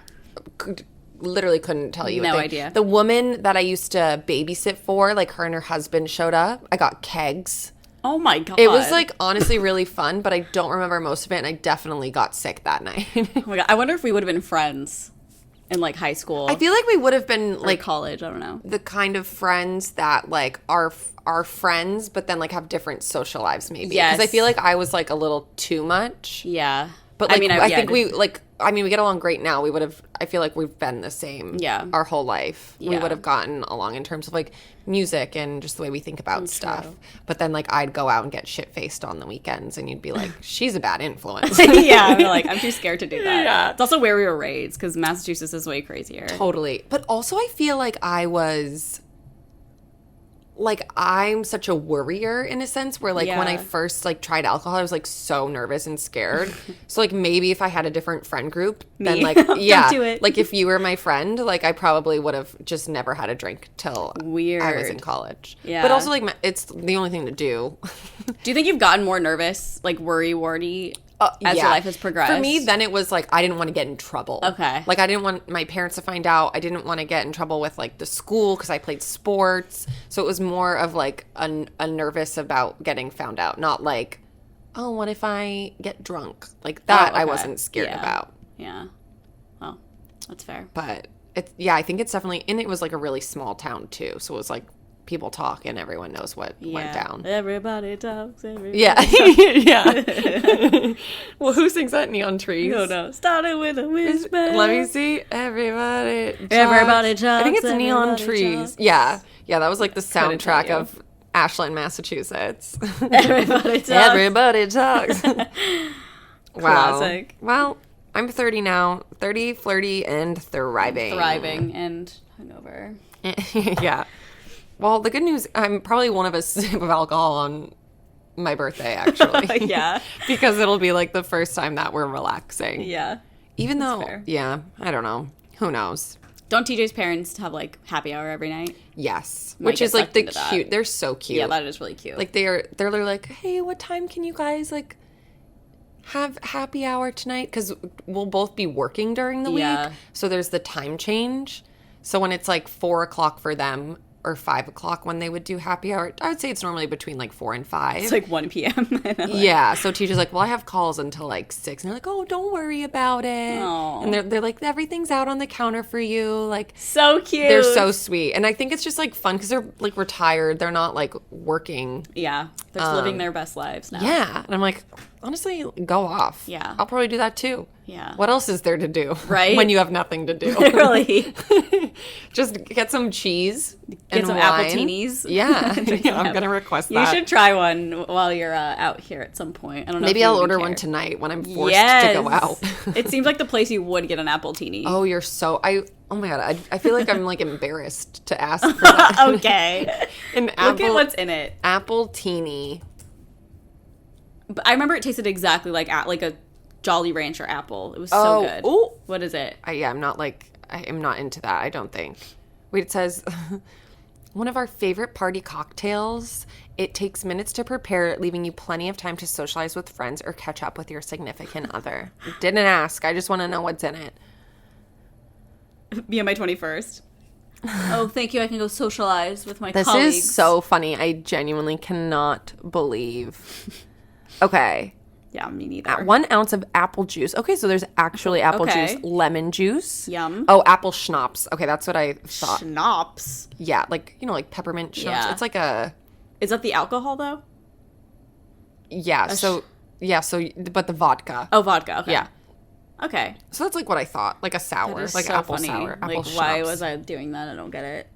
Literally couldn't tell you. No idea. The woman that I used to babysit for, like her and her husband showed up. I got kegs. Oh my God. It was like honestly really fun, but I don't remember most of it and I definitely got sick that night. Oh my God. I wonder if we would have been friends in like high school. I feel like we would have been like college, I don't know. The kind of friends that like are friends but then like have different social lives maybe. Yes. Because I feel like I was like a little too much. Yeah. But like, I think we like we get along great now. I feel like we've been the same our whole life. Yeah. We would have gotten along in terms of like music and just the way we think about stuff. True. But then like I'd go out and get shit-faced on the weekends and you'd be like, she's a bad influence. Yeah, I'm like, I'm too scared to do that. Yeah. It's also where we were raised because Massachusetts is way crazier. Totally. But also I feel like I was like, I'm such a worrier in a sense where, like, when I first, like, tried alcohol, I was, like, so nervous and scared. So, like, maybe if I had a different friend group, then, like, yeah. do it. Like, if you were my friend, like, I probably would have just never had a drink till I was in college. Yeah. But also, like, it's the only thing to do. Do you think you've gotten more nervous, like, worry-warty as your life has progressed? For me, then it was like I didn't want to get in trouble. Okay. Like I didn't want my parents to find out. I didn't want to get in trouble with like the school because I played sports. So it was more of like a nervous about getting found out, not like, oh, what if I get drunk? Like that I wasn't scared about. Yeah. Well, that's fair. But I think it's definitely, and it was like a really small town too. So it was like people talk and everyone knows what went down. Everybody talks. Yeah. Well, who sings that? Neon Trees? No. Started with a whisper. Let me see. Everybody talks. Talks. I think it's Neon Trees. Talks. Yeah, that was like the soundtrack of Ashland, Massachusetts. Everybody talks. Everybody talks. Wow. Classic. Well, I'm 30 now. 30, flirty, and thriving. And hungover. Yeah. Well, the good news, I'm probably one of a sip of alcohol on my birthday, actually. Yeah. Because it'll be like the first time that we're relaxing. Yeah. Even That's though, fair. Yeah, I don't know. Who knows? Don't TJ's parents have like happy hour every night? Yes. Might Which get is like sucked the into that. cute. They're so cute. Yeah, that is really cute. Like they're like, hey, what time can you guys like have happy hour tonight? Because we'll both be working during the week. So there's the time change. So when it's like 4 o'clock for them or 5 o'clock when they would do happy hour, I would say it's normally between like 4 and 5. It's like 1 p.m. Yeah. So teacher's like, well, I have calls until like 6. And they're like, oh, don't worry about it. Aww. And they're like, everything's out on the counter for you. Like, so cute. they're so sweet. And I think it's just like fun because they're like retired. They're not like working. Yeah. They're just living their best lives now. Yeah. And I'm like, honestly, go off. Yeah. I'll probably do that too. Yeah. What else is there to do? Right? When you have nothing to do. Literally. Just get some cheese. Get some wine. Appletinis. Yeah. I'm going to request that. You should try one while you're out here at some point. I don't know. Maybe if I'll you order care. one tonight when I'm forced to go out. It seems like the place you would get an Appletini. Oh, you're so... Oh my God. I feel like I'm like embarrassed to ask for that. Okay. Look at what's in it. Appletini. But I remember it tasted exactly like a Jolly Rancher apple. It was so good. Ooh. What is it? I am not into that, I don't think. Wait, it says, one of our favorite party cocktails. It takes minutes to prepare, leaving you plenty of time to socialize with friends or catch up with your significant other. Didn't ask. I just want to know what's in it. Be on my 21st. Oh, thank you. I can go socialize with my colleagues. This is so funny. I genuinely cannot believe. Okay. Yeah, me neither. 1 ounce of apple juice. Okay, so there's actually apple juice. Lemon juice. Yum. Oh, apple schnapps. Okay, that's what I thought. Schnapps. Yeah, like, like peppermint schnapps. Yeah. It's like a... Is that the alcohol, though? Yeah, but the vodka. Oh, vodka. Okay. Yeah. Okay. So that's like what I thought. Like a sour. That is Like so apple funny. sour. Apple Like, schnapps. why was I doing that? I don't get it.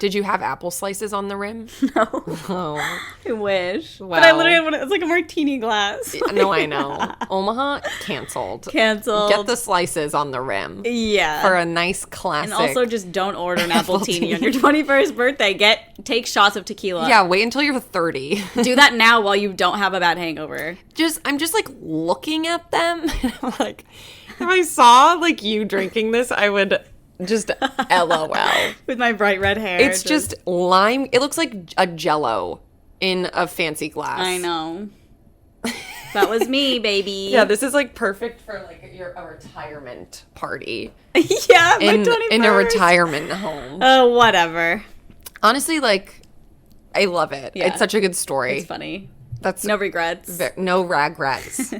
Did you have apple slices on the rim? No. Oh. I wish. Wow. But I literally, it's like a martini glass. No, I know. Omaha, canceled. Canceled. Get the slices on the rim. Yeah. For a nice classic. And also just don't order an Appletini on your 21st birthday. Take shots of tequila. Yeah, wait until you're 30. Do that now while you don't have a bad hangover. I'm just like looking at them. And I'm like, if I saw like you drinking this, I would just LOL. With my bright red hair. It's just lime. It looks like a Jello in a fancy glass. I know. That was me, baby. Yeah, this is like perfect for like a retirement party. Yeah, my 21st. In a retirement home. Oh, whatever. Honestly, like, I love it. Yeah. It's such a good story. It's funny. That's no regrets. No regrets.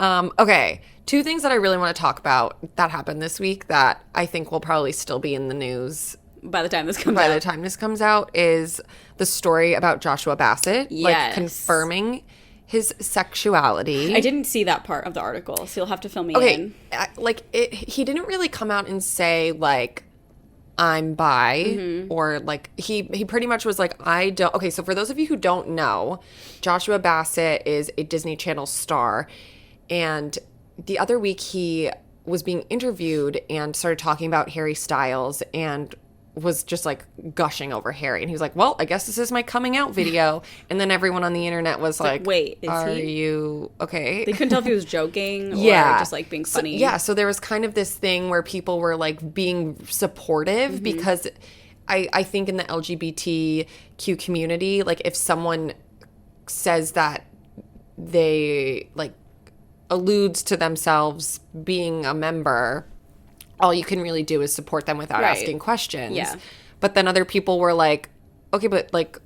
Okay. 2 things that I really want to talk about that happened this week that I think will probably still be in the news by the time this comes out is the story about Joshua Bassett, yes. like confirming his sexuality. I didn't see that part of the article, so you'll have to fill me in. He didn't really come out and say like I'm bi or like he pretty much was like I don't. Okay, so for those of you who don't know, Joshua Bassett is a Disney Channel star, and the other week he was being interviewed and started talking about Harry Styles and was just like gushing over Harry, and he was like, well, I guess this is my coming out video. And then everyone on the internet was like, wait, are you okay? They couldn't tell if he was joking or just like being funny. So there was kind of this thing where people were like being supportive because I think in the LGBTQ community, like if someone says that they like alludes to themselves being a member, all you can really do is support them without asking questions. Yeah. But then other people were like, okay, but like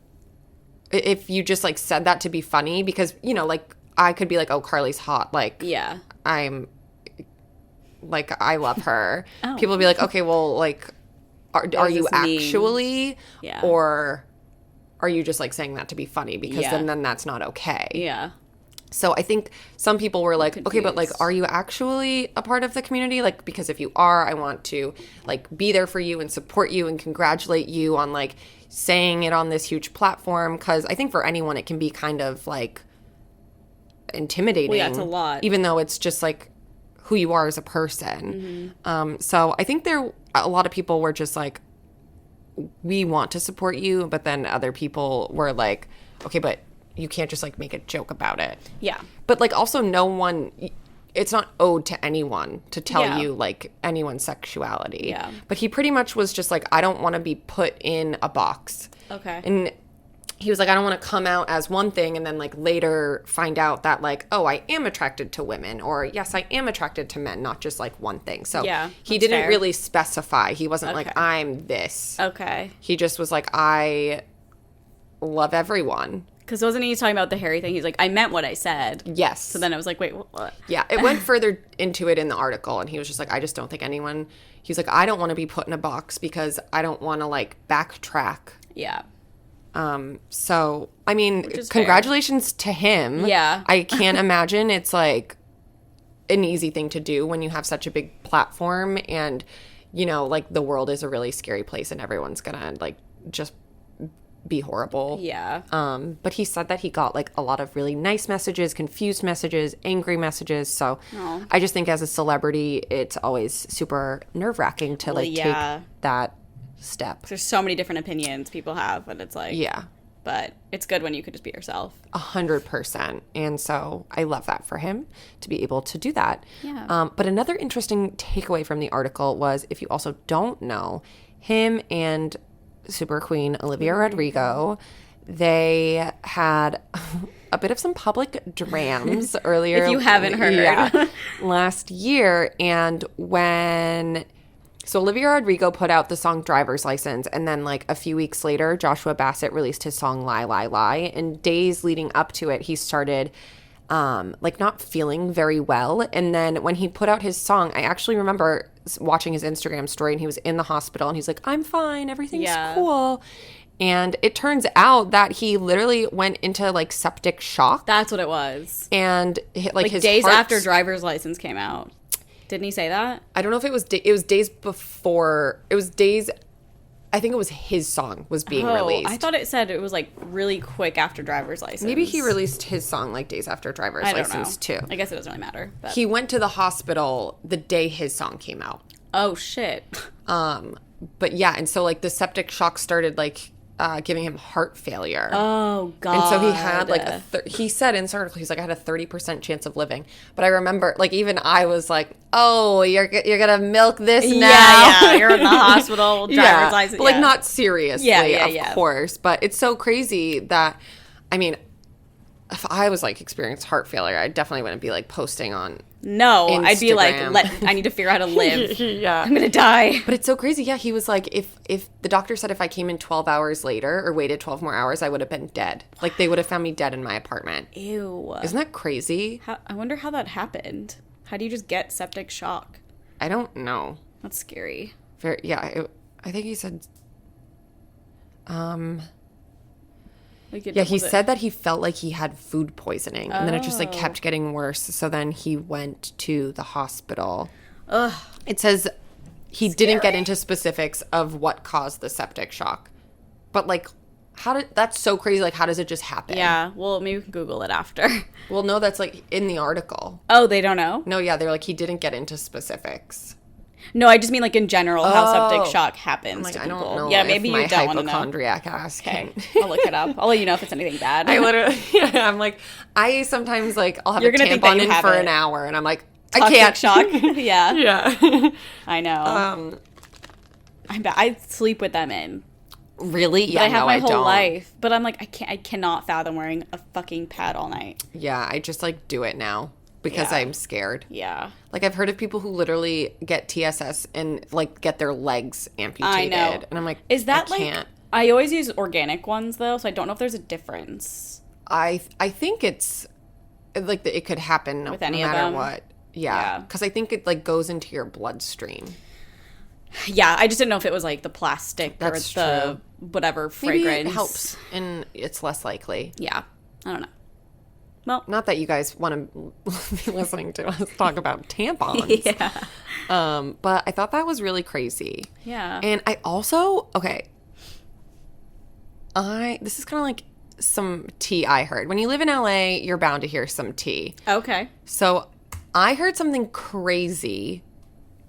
if you just like said that to be funny, because, you know, like I could be like, oh, Carly's hot. Like, I'm like, I love her. People would be like, okay, well, like, are you actually, or are you just like saying that to be funny? Because then that's not okay. Yeah. So I think some people were like, okay, but like, are you actually a part of the community? Like, because if you are, I want to like be there for you and support you and congratulate you on like saying it on this huge platform. Because I think for anyone, it can be kind of like intimidating. Well, yeah, it's a lot. Even though it's just like who you are as a person. So I think a lot of people were just like, we want to support you. But then other people were like, okay, but you can't just like make a joke about it. Yeah. But like also no one, it's not owed to anyone to tell you like anyone's sexuality. Yeah. But he pretty much was just like, I don't want to be put in a box. Okay. And he was like, I don't want to come out as one thing and then like later find out that like, oh, I am attracted to women, or yes, I am attracted to men, not just like one thing. So he didn't really specify. He wasn't like, I'm this. Okay. He just was like, I love everyone. Because wasn't he talking about the Harry thing? He's like, I meant what I said. Yes. So then I was like, wait, what? Yeah, it went further into it in the article, and he was just like, I just don't think anyone... He's like, I don't want to be put in a box because I don't want to, like, backtrack. Yeah. So, I mean, congratulations to him. Yeah. I can't imagine it's, like, an easy thing to do when you have such a big platform, and, you know, like, the world is a really scary place, and everyone's gonna, like, just... be horrible. Yeah. But he said that he got like a lot of really nice messages, confused messages, angry messages. So I just think as a celebrity, it's always super nerve-wracking to take that step. There's so many different opinions people have, and it's like, but it's good when you could just be yourself. 100%. And so I love that for him to be able to do that. Yeah. But another interesting takeaway from the article was, if you also don't know, him and super queen Olivia Rodrigo, they had a bit of some public drams earlier. If you haven't heard. Last year. And so Olivia Rodrigo put out the song Driver's License, and then like a few weeks later, Joshua Bassett released his song Lie, Lie, Lie. And days leading up to it, he started like not feeling very well. And then when he put out his song, I actually remember watching his Instagram story, and he was in the hospital, and he's like, I'm fine, everything's cool. And it turns out that he literally went into like septic shock. That's what it was. And like his days after Driver's License came out. Didn't he say that? I don't know if it was it was days before. It was days, I think it was his song was being released. I thought it said it was like really quick after Driver's License. Maybe he released his song like days after Driver's License too. I guess it doesn't really matter. But. He went to the hospital the day his song came out. Oh shit. But yeah, and so like the septic shock started like giving him heart failure. Oh god. And so he had like he said in his article, he's like, I had a 30% chance of living. But I remember like even I was like, oh, you're gonna milk this now. Yeah, you're in the hospital, driver's license. But like not seriously, of course. But it's so crazy that, I mean, if I was like experienced heart failure, I definitely wouldn't be like posting on Instagram. I'd be like, I need to figure out how to live. I'm gonna die. But it's so crazy. Yeah, he was like, if the doctor said if I came in 12 hours later or waited 12 more hours, I would have been dead. Like they would have found me dead in my apartment. Ew. Isn't that crazy? I wonder how that happened. How do you just get septic shock? I don't know. That's scary. I think he said he said that he felt like he had food poisoning, and then it just like kept getting worse. So then he went to the hospital. Ugh. It says he didn't get into specifics of what caused the septic shock, but like, that's so crazy. Like, how does it just happen? Yeah. Well, maybe we can Google it after. Well, no, that's like in the article. Oh, they don't know? No, yeah, they're like he didn't get into specifics. No, I just mean like in general how septic Oh. shock happens I'm like, to I people. don't know. Yeah, if maybe my you don't want to know. hypochondriac ass Okay, can. I'll look it up. I'll let you know if it's anything bad. I literally, yeah, I'm like, I sometimes like I'll have You're a gonna think that tampon you in have for it. an hour, and I'm like, I Toxic can't. shock. Yeah, Yeah. I know. I sleep with them in. Really? But Yeah. I have no, my I whole don't. life. But I'm like, I cannot fathom wearing a fucking pad all night. Yeah, I just like do it now because Yeah. I'm scared. Yeah. Like I've heard of people who literally get TSS and like get their legs amputated. I know. And I'm like, Is that I can't. I always use organic ones though, so I don't know if there's a difference. I think it's like it could happen With no any of matter them? what. Yeah, Yeah. because I think it like goes into your bloodstream. Yeah, I just didn't know if it was like the plastic That's or the true. whatever Maybe fragrance. it helps, and it's less likely. Yeah. I don't know. Well, Not that you guys want to be listening to us talk about tampons. yeah. But I thought that was really crazy. Yeah. And I also, okay, this is kind of like some tea I heard. When you live in LA, you're bound to hear some tea. Okay. So I heard something crazy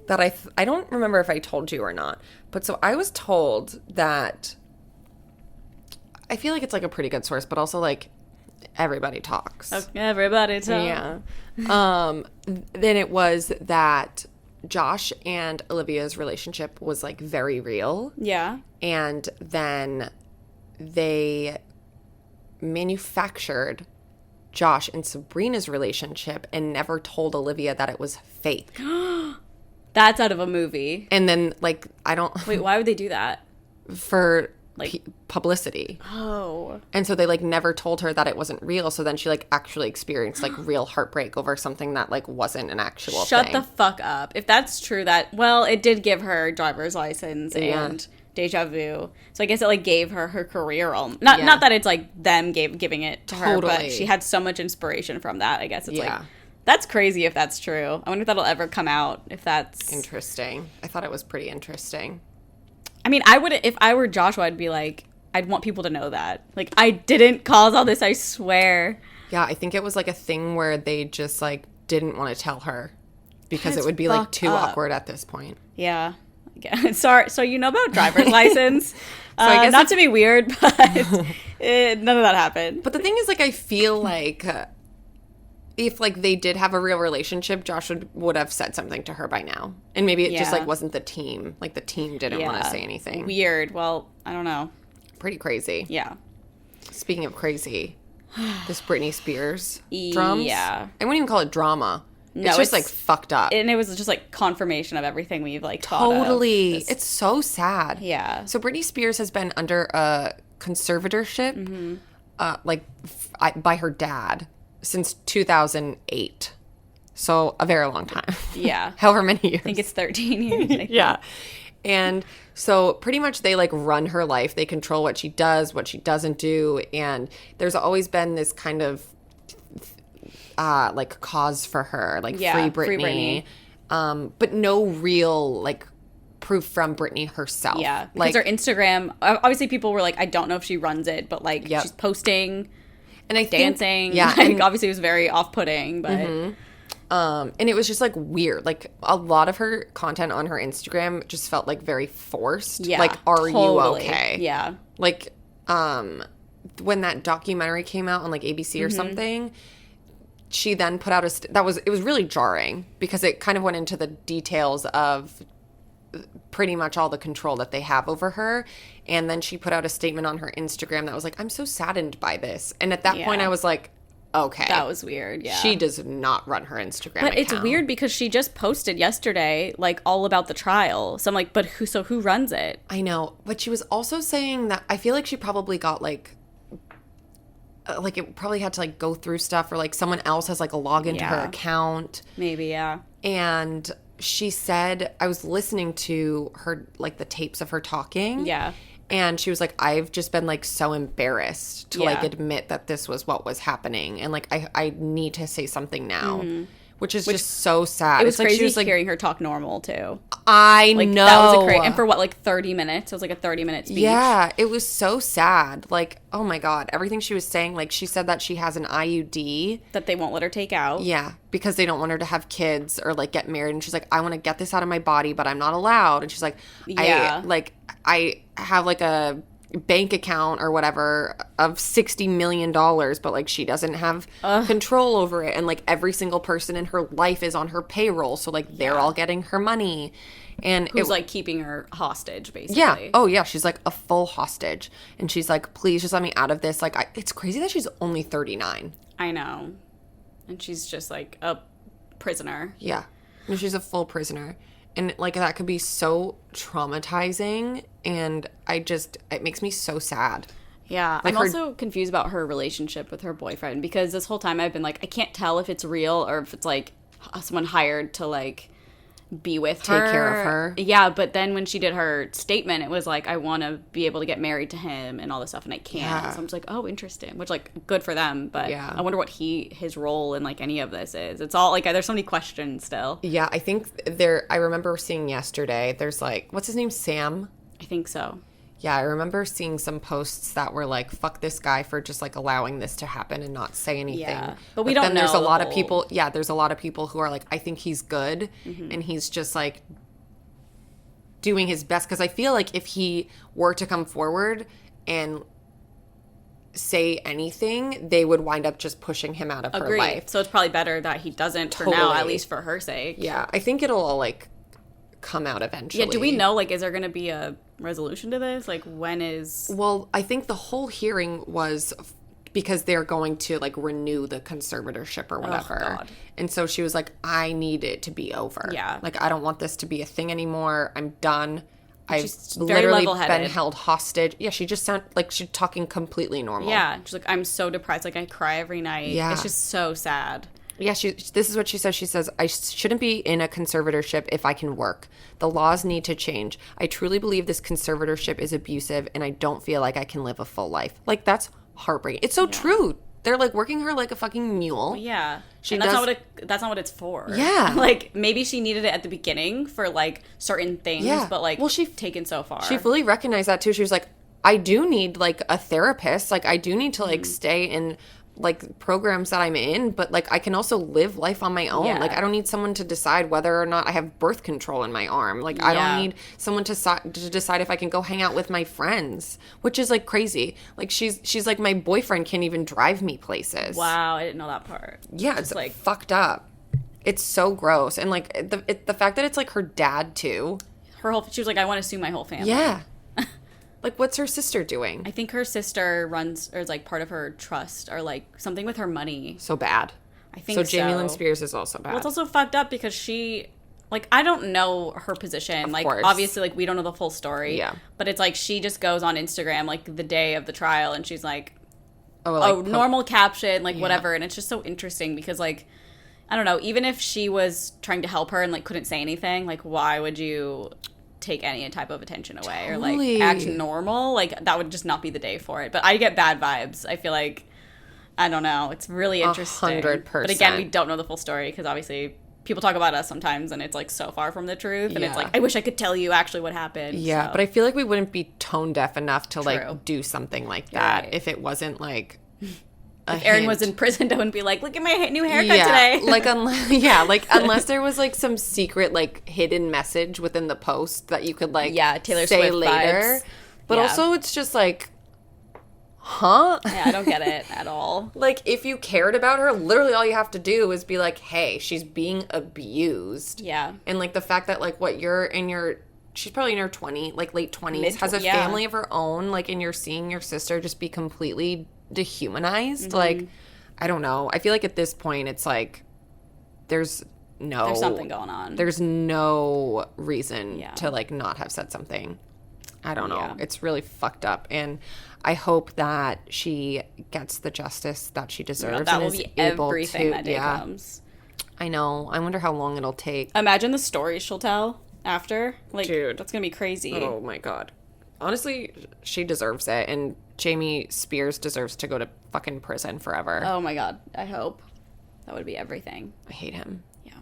that I don't remember if I told you or not. But so I was told that I feel like it's like a pretty good source, but also like everybody talks. Okay, everybody talk. Yeah. Then it was that Josh and Olivia's relationship was like very real. Yeah. And then they manufactured Josh and Sabrina's relationship and never told Olivia that it was fake. That's out of a movie. And then like I don't Wait, why would they do that? for Like- publicity. Oh. And so they like never told her that it wasn't real. So then she like actually experienced like real heartbreak over something that like wasn't an actual Shut thing. the fuck up. If that's true, well, it did give her driver's license Yeah. and deja vu. So I guess it like gave her her career. Not that it's like them giving it to her, but Totally. she had so much inspiration from that. I guess it's Yeah. like that's crazy if that's true. I wonder if that'll ever come out. If that's Interesting. I thought it was pretty interesting. I mean, I would if I were Joshua, I'd be like, I'd want people to know that. Like, I didn't cause all this, I swear. Yeah, I think it was like a thing where they just like didn't want to tell her because That's it would be like fucked too up. awkward at this point. Yeah. Sorry. So you know about driver's license. I guess not to be weird, but none of that happened. But the thing is, like, I feel like if like they did have a real relationship, Josh would have said something to her by now, and maybe it just Yeah. like wasn't the team. Like the team didn't want to say anything. Weird. Well, I don't know. Pretty crazy. Yeah. Speaking of crazy, this Britney Spears drums. Yeah. I wouldn't even call it drama. No, it's just it's- like fucked up. And it was just like confirmation of everything we've like thought of. Totally. This- It's so sad. Yeah. So Britney Spears has been under a conservatorship, by her dad since 2008. So a very long time. Yeah. However many years. I think it's 13 years. I think. Yeah. And so pretty much they like run her life. They control what she does, what she doesn't do. And there's always been this kind of like cause for her, like Yeah, free free Britney. Britney. But no real like proof from Britney herself. Yeah. Because Like her Instagram, obviously people were like, I don't know if she runs it, but like Yep. she's posting, and I think, dancing. Yeah. Like, And, obviously it was very off-putting, but and it was just like weird. Like a lot of her content on her Instagram just felt like very forced. yeah. Like, are you totally. okay? Yeah. Like, when that documentary came out on like ABC or something, she then put out it was really jarring because it kind of went into the details of pretty much all the control that they have over her. And then she put out a statement on her Instagram that was like, I'm so saddened by this. And at that point Yeah. I was like, okay. That was weird. Yeah. She does not run her Instagram But account. it's weird because she just posted yesterday, like, all about the trial. So I'm like, but who runs it? I know, but she was also saying that I feel like she probably got like it probably had to like go through stuff, or like someone else has like a login to her Yeah. account. Maybe, yeah. And she said, I was listening to her, like the tapes of her talking. Yeah. And she was like, I've just been like so embarrassed to like Yeah. admit that this was what was happening. And like, I need to say something now. which is just so sad. It was it's like crazy she was, like, hearing her talk normal, too. I like, know. That was and for what, like 30 minutes? It was like a 30-minute speech. Yeah, it was so sad. Like, oh my God, everything she was saying, like she said that she has an IUD. That they won't let her take out. Yeah, because they don't want her to have kids or like get married. And she's like, I want to get this out of my body, but I'm not allowed. And she's like, yeah. I have like a bank account or whatever of $60 million, but like she doesn't have control over it, and like every single person in her life is on her payroll, so like they're all getting her money, and who's like keeping her hostage, basically. Yeah. Oh yeah, she's like a full hostage, and she's like, please just let me out of this. Like, it's crazy that she's only 39. I know, and she's just like a prisoner. Yeah, and she's a full prisoner. And, like, that could be so traumatizing, and it makes me so sad. Yeah, like I'm also confused about her relationship with her boyfriend, because this whole time I've been like, I can't tell if it's real or if it's, like, someone hired to, like, be with her. Take care of her. Yeah, but then when she did her statement, it was like, I want to be able to get married to him and all this stuff, and I can't. Yeah. So I'm just like, oh, interesting. Which, like, good for them, but I wonder what his role in, like, any of this is. It's all, like, there's so many questions still. Yeah, I think I remember seeing yesterday, there's, like, what's his name, Sam? I think so. Yeah, I remember seeing some posts that were like, fuck this guy for just like allowing this to happen and not say anything. Yeah, but we don't know. There's a lot of people, there's a lot of people who are like, I think he's good, and he's just like doing his best. Because I feel like if he were to come forward and say anything, they would wind up just pushing him out of her life. So it's probably better that he doesn't for now, at least for her sake. Yeah, I think it'll all like come out eventually. Yeah, do we know, like, is there going to be a resolution to this? Like, when is... Well, I think the whole hearing was because they're going to, like, renew the conservatorship or whatever. Oh, God. And so she was like, I need it to be over. Yeah. Like, I don't want this to be a thing anymore. I'm done. She's I've very literally level-headed. been held hostage. Yeah, she just sounded like she's talking completely normal. Yeah, she's like, I'm so depressed. Like, I cry every night. Yeah. It's just so sad. Yeah, this is what she says. She says, I shouldn't be in a conservatorship if I can work. The laws need to change. I truly believe this conservatorship is abusive, and I don't feel like I can live a full life. Like, that's heartbreaking. It's so true. They're, like, working her like a fucking mule. Yeah. That's not what it's for. Yeah. Like, maybe she needed it at the beginning for, like, certain things, but, like, she's taken so far. She fully recognized that, too. She was like, I do need, like, a therapist. Like, I do need to, like, stay in... like programs that I'm in, but like I can also live life on my own. Yeah. Like I don't need someone to decide whether or not I have birth control in my arm. Like I don't need someone to decide if I can go hang out with my friends, which is like crazy. Like she's like, my boyfriend can't even drive me places. Wow, I didn't know that part. Yeah, it's like fucked up. It's so gross, and like the fact that it's like her dad too. She was like, I want to sue my whole family. Yeah. Like, what's her sister doing? I think her sister runs, or is, like, part of her trust, or, like, something with her money. So bad. I think so. Jamie Lynn Spears is also bad. Well, it's also fucked up because she, like, I don't know her position. Of like, course. Obviously, like, we don't know the full story. Yeah. But it's, like, she just goes on Instagram, like, the day of the trial, and she's like, like, normal caption, like, whatever. And it's just so interesting because, like, I don't know, even if she was trying to help her and, like, couldn't say anything, like, why would you... take any type of attention away or like act normal, like that would just not be the day for it. But I get bad vibes. I feel like, I don't know, it's really interesting. 100%. But again, we don't know the full story because obviously people talk about us sometimes and it's like so far from the truth, and it's like, I wish I could tell you actually what happened. Yeah, so. but I feel like we wouldn't be tone deaf enough to like do something like that if it wasn't like if Erin was in prison, I wouldn't be like, look at my new haircut today. Like, unless there was like some secret like hidden message within the post that you could like Taylor say Swift later. Vibes. But also it's just like, huh? Yeah, I don't get it at all. Like, if you cared about her, literally all you have to do is be like, hey, she's being abused. Yeah. And like the fact that like she's probably in her late 20s, has a family of her own, like, and you're seeing your sister just be completely dehumanized. Like, I don't know. I feel like at this point it's like there's something going on. There's no reason to like not have said something. I don't know. It's really fucked up, and I hope that she gets the justice that she deserves. That will be everything that day comes. I know. I wonder how long it'll take. Imagine the stories she'll tell after. Like, dude, that's gonna be crazy. Oh my god. Honestly, she deserves it, and Jamie Spears deserves to go to fucking prison forever. Oh my god, I hope. That would be everything. I hate him. Yeah.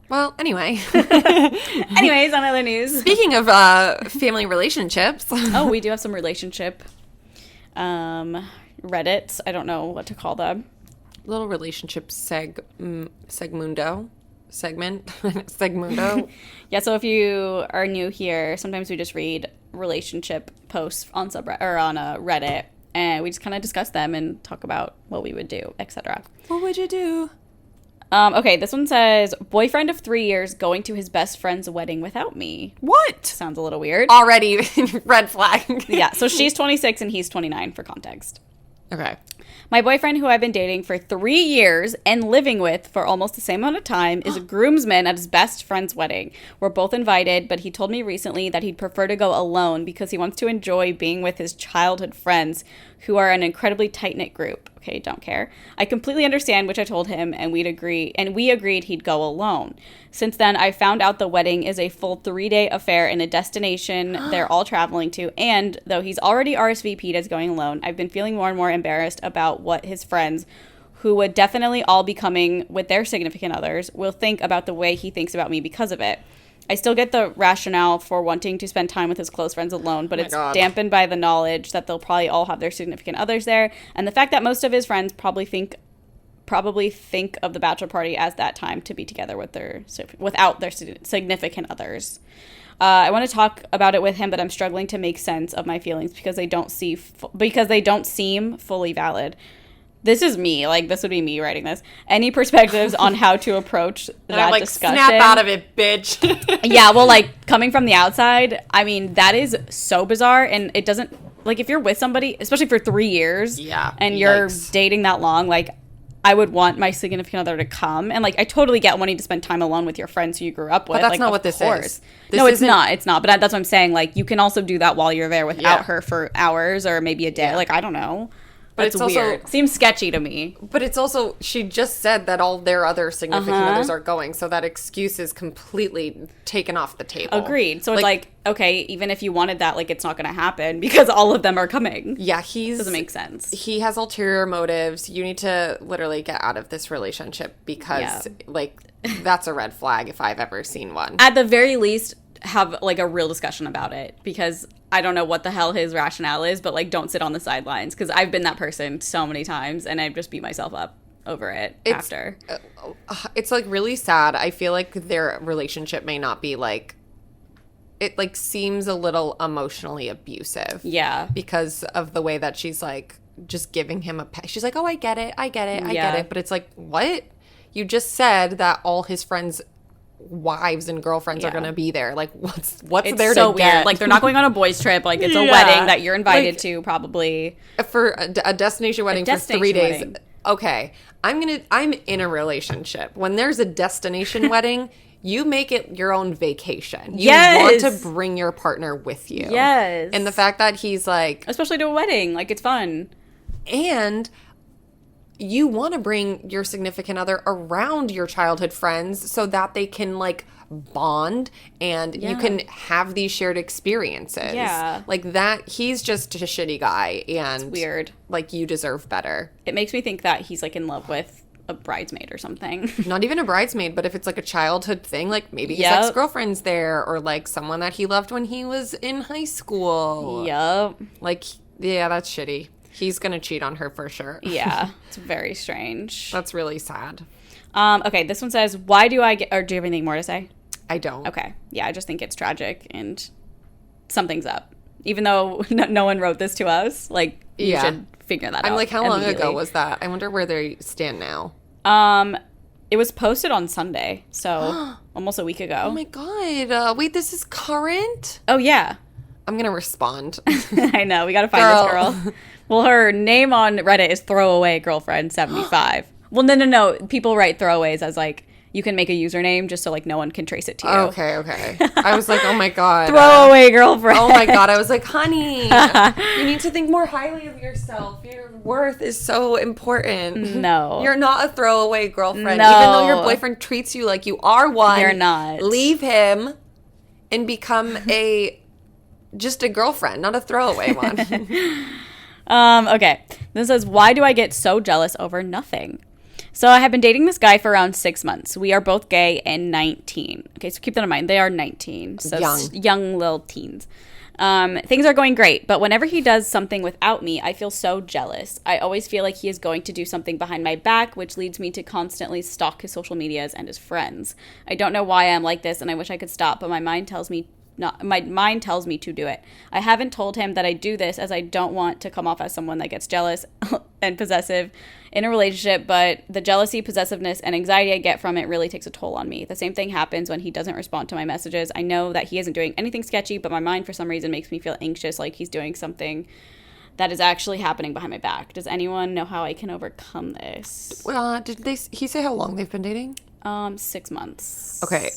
Well, anyway. Anyways, on other news. Speaking of family relationships. Oh, we do have some relationship Reddits. I don't know what to call them. Little relationship segmundo. Segmundo. Yeah, so if you are new here, sometimes we just read relationship posts on Reddit, and we just kind of discuss them and talk about what we would do, etc. What would you do? Okay, this one says, boyfriend of 3 years going to his best friend's wedding without me. What? Sounds a little weird. Already red flag. Yeah, so she's 26 and he's 29 for context. Okay. My boyfriend, who I've been dating for 3 years and living with for almost the same amount of time, is a groomsman at his best friend's wedding. We're both invited, but he told me recently that he'd prefer to go alone because he wants to enjoy being with his childhood friends, who are an incredibly tight-knit group. Okay, don't care. I completely understand, which I told him, and we agreed he'd go alone. Since then, I found out the wedding is a full 3-day affair in a destination they're all traveling to, and though he's already RSVP'd as going alone, I've been feeling more and more embarrassed about what his friends, who would definitely all be coming with their significant others, will think about the way he thinks about me because of it. I still get the rationale for wanting to spend time with his close friends alone, but it's dampened by the knowledge that they'll probably all have their significant others there, and the fact that most of his friends probably think of the bachelor party as that time to be together without their significant others. I want to talk about it with him, but I'm struggling to make sense of my feelings because they don't seem fully valid. This is me. Like, this would be me writing this. Any perspectives on how to approach that discussion? Snap out of it, bitch. Yeah, well, like, coming from the outside, I mean, that is so bizarre, and it doesn't, like, if you're with somebody, especially for 3 years, and you're dating that long, like, I would want my significant other to come, and, like, I totally get wanting to spend time alone with your friends who you grew up with. But that's like, not what this is. No, it's not, but that's what I'm saying, like, you can also do that while you're there without her for hours, or maybe a day, like, I don't know. But it's weird. Also, seems sketchy to me. But it's also, she just said that all their other significant others are going, so that excuse is completely taken off the table. Agreed. So it's like, okay, even if you wanted that, like, it's not going to happen because all of them are coming. Yeah, doesn't make sense. He has ulterior motives. You need to literally get out of this relationship because, like, that's a red flag if I've ever seen one. At the very least, have, like, a real discussion about it, because I don't know what the hell his rationale is, but, like, don't sit on the sidelines, because I've been that person so many times, and I've just beat myself up over it after. It's, like, really sad. I feel like their relationship may not be, like, it, like, seems a little emotionally abusive. Yeah. Because of the way that she's, like, just giving him a she's like, oh, I get it. But it's like, what? You just said that all his friends' wives and girlfriends are gonna be there. Like, what's it's there so to weird. get? Like, they're not going on a boys trip. Like, it's a wedding that you're invited to, probably for a destination wedding for 3 days. Wedding. Okay, I'm in a relationship. When there's a destination wedding, you make it your own vacation. You want to bring your partner with you. Yes. And the fact that he's like, especially to a wedding, like, it's fun. And you want to bring your significant other around your childhood friends so that they can, like, bond and you can have these shared experiences. Yeah. Like, that, he's just a shitty guy, and it's weird. Like, you deserve better. It makes me think that he's, like, in love with a bridesmaid or something. Not even a bridesmaid, but if it's, like, a childhood thing, like, maybe his ex-girlfriend's there, or, like, someone that he loved when he was in high school. Yep. Like, yeah, that's shitty. He's going to cheat on her for sure. Yeah. It's very strange. That's really sad. Okay, this one says, why do I get... Or do you have anything more to say? I don't. Okay. Yeah, I just think it's tragic and something's up. Even though no one wrote this to us, like, you should figure that out. I'm like, how long ago was that? I wonder where they stand now. It was posted on Sunday, so almost a week ago. Oh, my God. Wait, this is current? Oh, yeah. I'm going to respond. I know. We got to find this girl. Well, her name on Reddit is Throwaway Girlfriend 75. Well, no. People write throwaways as, like, you can make a username just so, like, no one can trace it to you. Okay. I was like, oh, my God. Throwaway Girlfriend. Oh, my God. I was like, honey, you need to think more highly of yourself. Your worth is so important. No. You're not a throwaway girlfriend. No. Even though your boyfriend treats you like you are one. You're not. Leave him and become just a girlfriend, not a throwaway one. Okay. This says, why do I get so jealous over nothing? So I have been dating this guy for around 6 months. We are both gay and 19. Okay, so keep that in mind. They are 19. So young little teens. Things are going great, but whenever he does something without me, I feel so jealous. I always feel like he is going to do something behind my back, which leads me to constantly stalk his social medias and his friends. I don't know why I'm like this, and I wish I could stop, but my mind tells me to do it. I haven't told him that I do this as I don't want to come off as someone that gets jealous and possessive in a relationship, but the jealousy, possessiveness, and anxiety I get from it really takes a toll on me. The same thing happens when he doesn't respond to my messages. I know that he isn't doing anything sketchy, but my mind for some reason makes me feel anxious, like he's doing something that is actually happening behind my back. Does anyone know how I can overcome this? Did he say how long they've been dating? 6 months. Okay,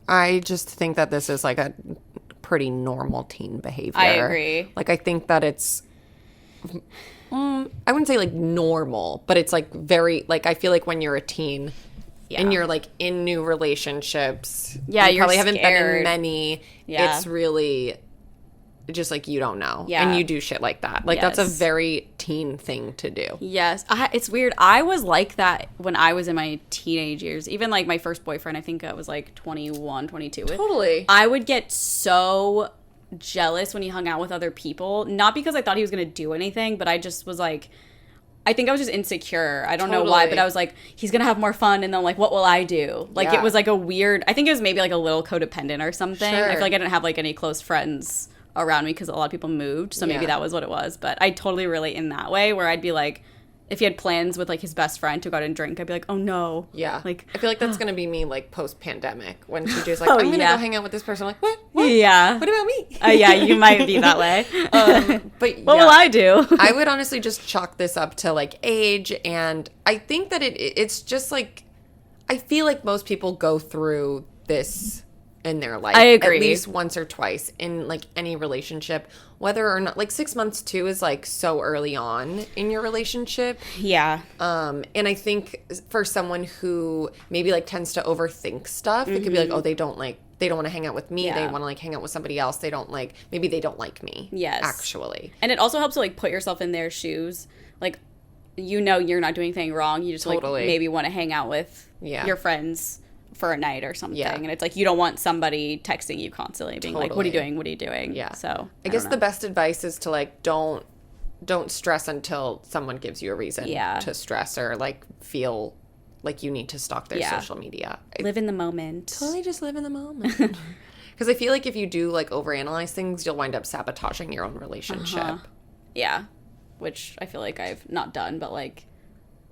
I just think that this is like a pretty normal teen behavior. I agree. Like, I think that it's, I wouldn't say like normal, but it's like very, like, I feel like when you're a teen and you're like in new relationships, you probably haven't been in many. Yeah. It's really just like you don't know. Yeah. And you do shit like that. Like, that's a very teen thing to do. Yes. It's weird. I was like that when I was in my teenage years. Even like my first boyfriend, I think I was like 21, 22. Totally. I would get so jealous when he hung out with other people. Not because I thought he was going to do anything, but I just was like, I think I was just insecure. I don't know why, but I was like, he's going to have more fun. And then like, what will I do? Like, it was like a weird, I think it was maybe like a little codependent or something. Sure. I feel like I didn't have like any close friends around me because a lot of people moved, so maybe that was what it was. But I totally relate in that way, where I'd be like, if he had plans with like his best friend to go out and drink, I'd be like, oh no. Yeah. Like, I feel like that's gonna be me like post-pandemic, when TJ's like, I'm gonna go hang out with this person. I'm like, what? Yeah. What about me? Yeah, you might be that way. But what will I do? I would honestly just chalk this up to like age, and I think that it's just like, I feel like most people go through this in their life. I agree. At least once or twice in like any relationship, whether or not, like 6 months too is like so early on in your relationship. Yeah. And I think for someone who maybe like tends to overthink stuff, it could be like, oh, they don't want to hang out with me. They want to like hang out with somebody else. Maybe they don't like me. Yes. Actually. And it also helps to like put yourself in their shoes. Like, you know, you're not doing anything wrong. You just like maybe want to hang out with your friends for a night or something. And it's like, you don't want somebody texting you constantly being like, what are you doing? What are you doing? Yeah. So I guess the best advice is to like, don't stress until someone gives you a reason to stress, or like feel like you need to stalk their social media. Live in the moment. Totally just live in the moment. Because I feel like if you do like overanalyze things, you'll wind up sabotaging your own relationship. Yeah. Which I feel like I've not done, but like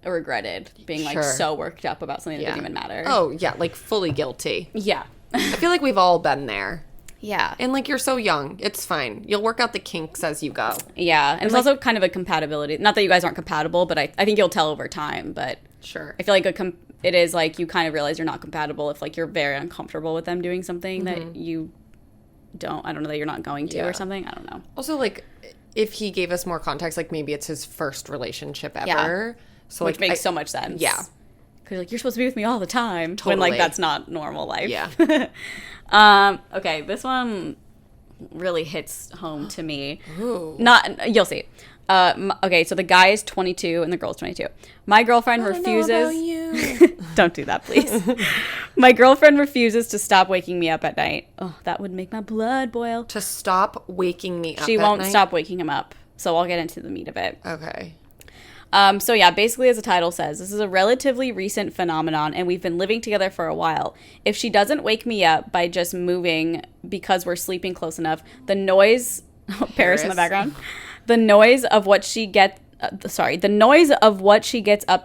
regretted being like so worked up about something that didn't even matter. Oh yeah, like fully guilty. Yeah. I feel like we've all been there. Yeah. And like, you're so young, it's fine. You'll work out the kinks as you go. Yeah. And it's also kind of a compatibility. Not that you guys aren't compatible, but I think you'll tell over time. But sure, I feel like it is like, you kind of realize you're not compatible if like you're very uncomfortable with them doing something that you don't, I don't know, that you're not going to or something. I don't know. Also, like, if he gave us more context, like maybe it's his first relationship ever. So which makes so much sense. Yeah. Because like, you're supposed to be with me all the time. Totally. When like, that's not normal life. Yeah. Okay, this one really hits home to me. Ooh. You'll see. Okay, so the guy is 22 and the girl's 22. My girlfriend refuses. Know about you. Don't do that, please. My girlfriend refuses to stop waking me up at night. Oh, that would make my blood boil. To stop waking me up. She won't stop waking him up. So I'll get into the meat of it. Okay. So yeah, basically, as the title says, this is a relatively recent phenomenon, and we've been living together for a while. If she doesn't wake me up by just moving because we're sleeping close enough, the noise, Paris in the background, the noise of what she gets up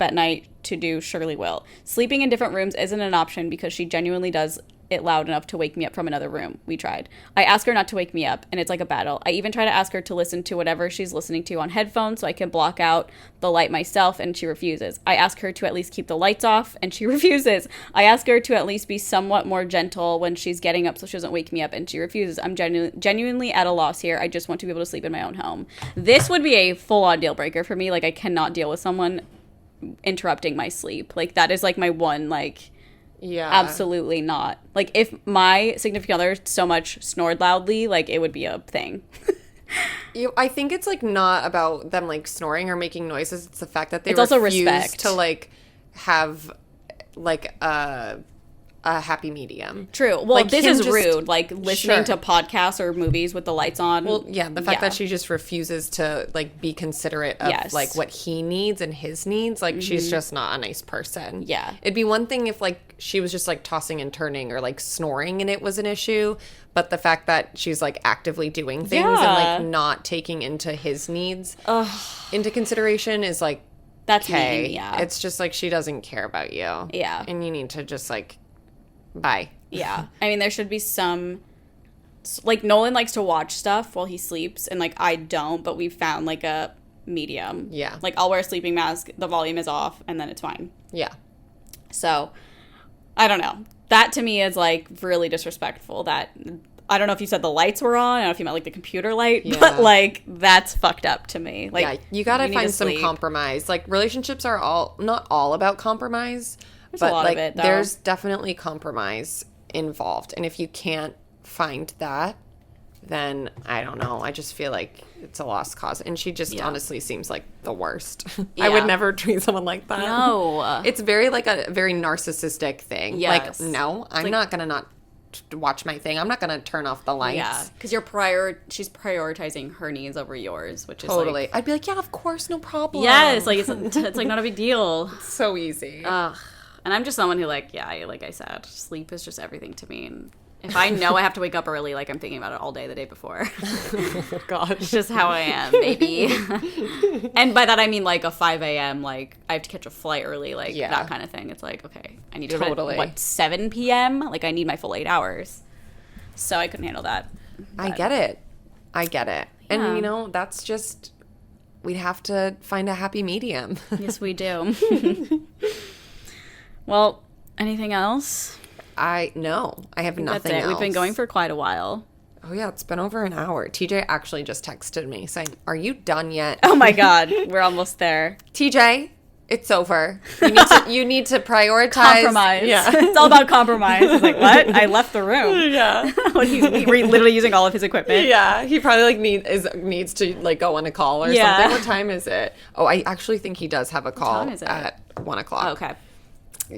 at night to do surely will. Sleeping in different rooms isn't an option because she genuinely does it loud enough to wake me up from another room. We tried. I ask her not to wake me up, and it's like a battle. I even try to ask her to listen to whatever she's listening to on headphones so I can block out the light myself, and she refuses. I ask her to at least keep the lights off, and she refuses. I ask her to at least be somewhat more gentle when she's getting up so she doesn't wake me up, and she refuses. I'm genuinely at a loss here. I just want to be able to sleep in my own home. This would be a full-on deal breaker for me. Like, I cannot deal with someone interrupting my sleep. Like, that is like my one, like... Yeah. Absolutely not. Like, if my significant other so much snored loudly, like, it would be a thing. I think it's like not about them like snoring or making noises. It's the fact that they It's also refuse respect. to like have like a happy medium. True. Well, Like, this him is just- rude. Like listening Sure. to podcasts or movies with the lights on. Well, yeah, the fact that she just refuses to like be considerate of Yes. like what he needs and his needs, like she's just not a nice person. Yeah. It'd be one thing if like she was just like tossing and turning or like snoring and it was an issue, but the fact that she's like actively doing things and Yeah. like not taking into his needs into consideration is like That's okay. mean, yeah. It's just like she doesn't care about you. Yeah. And you need to just like bye. Yeah. I mean, there should be some, like, Nolan likes to watch stuff while he sleeps, and, like, I don't, but we've found, like, a medium. Yeah. Like, I'll wear a sleeping mask, the volume is off, and then it's fine. Yeah. So, I don't know. That, to me, is, like, really disrespectful that, I don't know if you said the lights were on, I don't know if you meant, like, the computer light, but, like, that's fucked up to me. Like, yeah, you gotta need find to some sleep. compromise. Like relationships are not all about compromise, There's but a lot like of it, though. there's definitely compromise involved. And if you can't find that, then I don't know. I just feel like it's a lost cause. And she just honestly seems like the worst. I Yeah. would never treat someone like that. No. It's very like a very narcissistic thing. Yes. Like, no, I'm like- not gonna not watch my thing. I'm not gonna turn off the lights. Yeah, because she's prioritizing her needs over yours, which is Totally. like, I'd be like, yeah, of course, no problem. yes, like it's like not a big deal. So easy. Ugh. And I'm just someone who like I said, sleep is just everything to me. And if I know I have to wake up early, like I'm thinking about it all day the day before. Oh, gosh. It's just how I am, baby. And by that I mean like a 5 a.m. like I have to catch a flight early, like Yeah. that kind of thing. It's like, okay, I need to Totally. what 7 p.m. Like I need my full 8 hours. So I couldn't handle that. I get it. And, Yeah. you know, that's just, we'd have to find a happy medium. Yes, we do. Well, anything else? I have nothing else. We've been going for quite a while. Oh, yeah, it's been over an hour. TJ actually just texted me saying, are you done yet? Oh my God, we're almost there. TJ, it's over. You need to prioritize. Compromise. Yeah. It's all about compromise. I was like, what? I left the room. Yeah. What, he literally using all of his equipment. Yeah, he probably like needs to like go on a call or Yeah. something. What time is it? Oh, I actually think he does have a call time is it? at 1:00. Okay.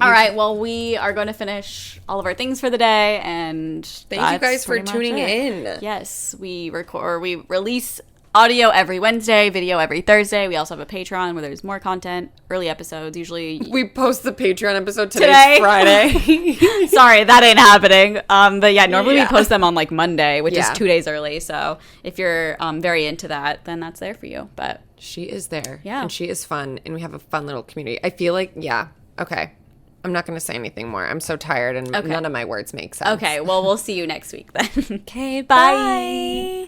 All right. Well, we are going to finish all of our things for the day, and Thank you guys for tuning in. Yes, we release audio every Wednesday, video every Thursday. We also have a Patreon where there's more content, early episodes. Usually, We post the Patreon episode today. Friday. sorry, that ain't happening. But yeah, normally Yeah. we post them on like Monday, which Yeah. is 2 days early. So if you're very into that, then that's there for you. But She is there. Yeah. And she is fun. And we have a fun little community. I feel like, yeah. Okay. I'm not going to say anything more. I'm so tired and none of my words make sense. okay, well, we'll see you next week then. Okay. Bye.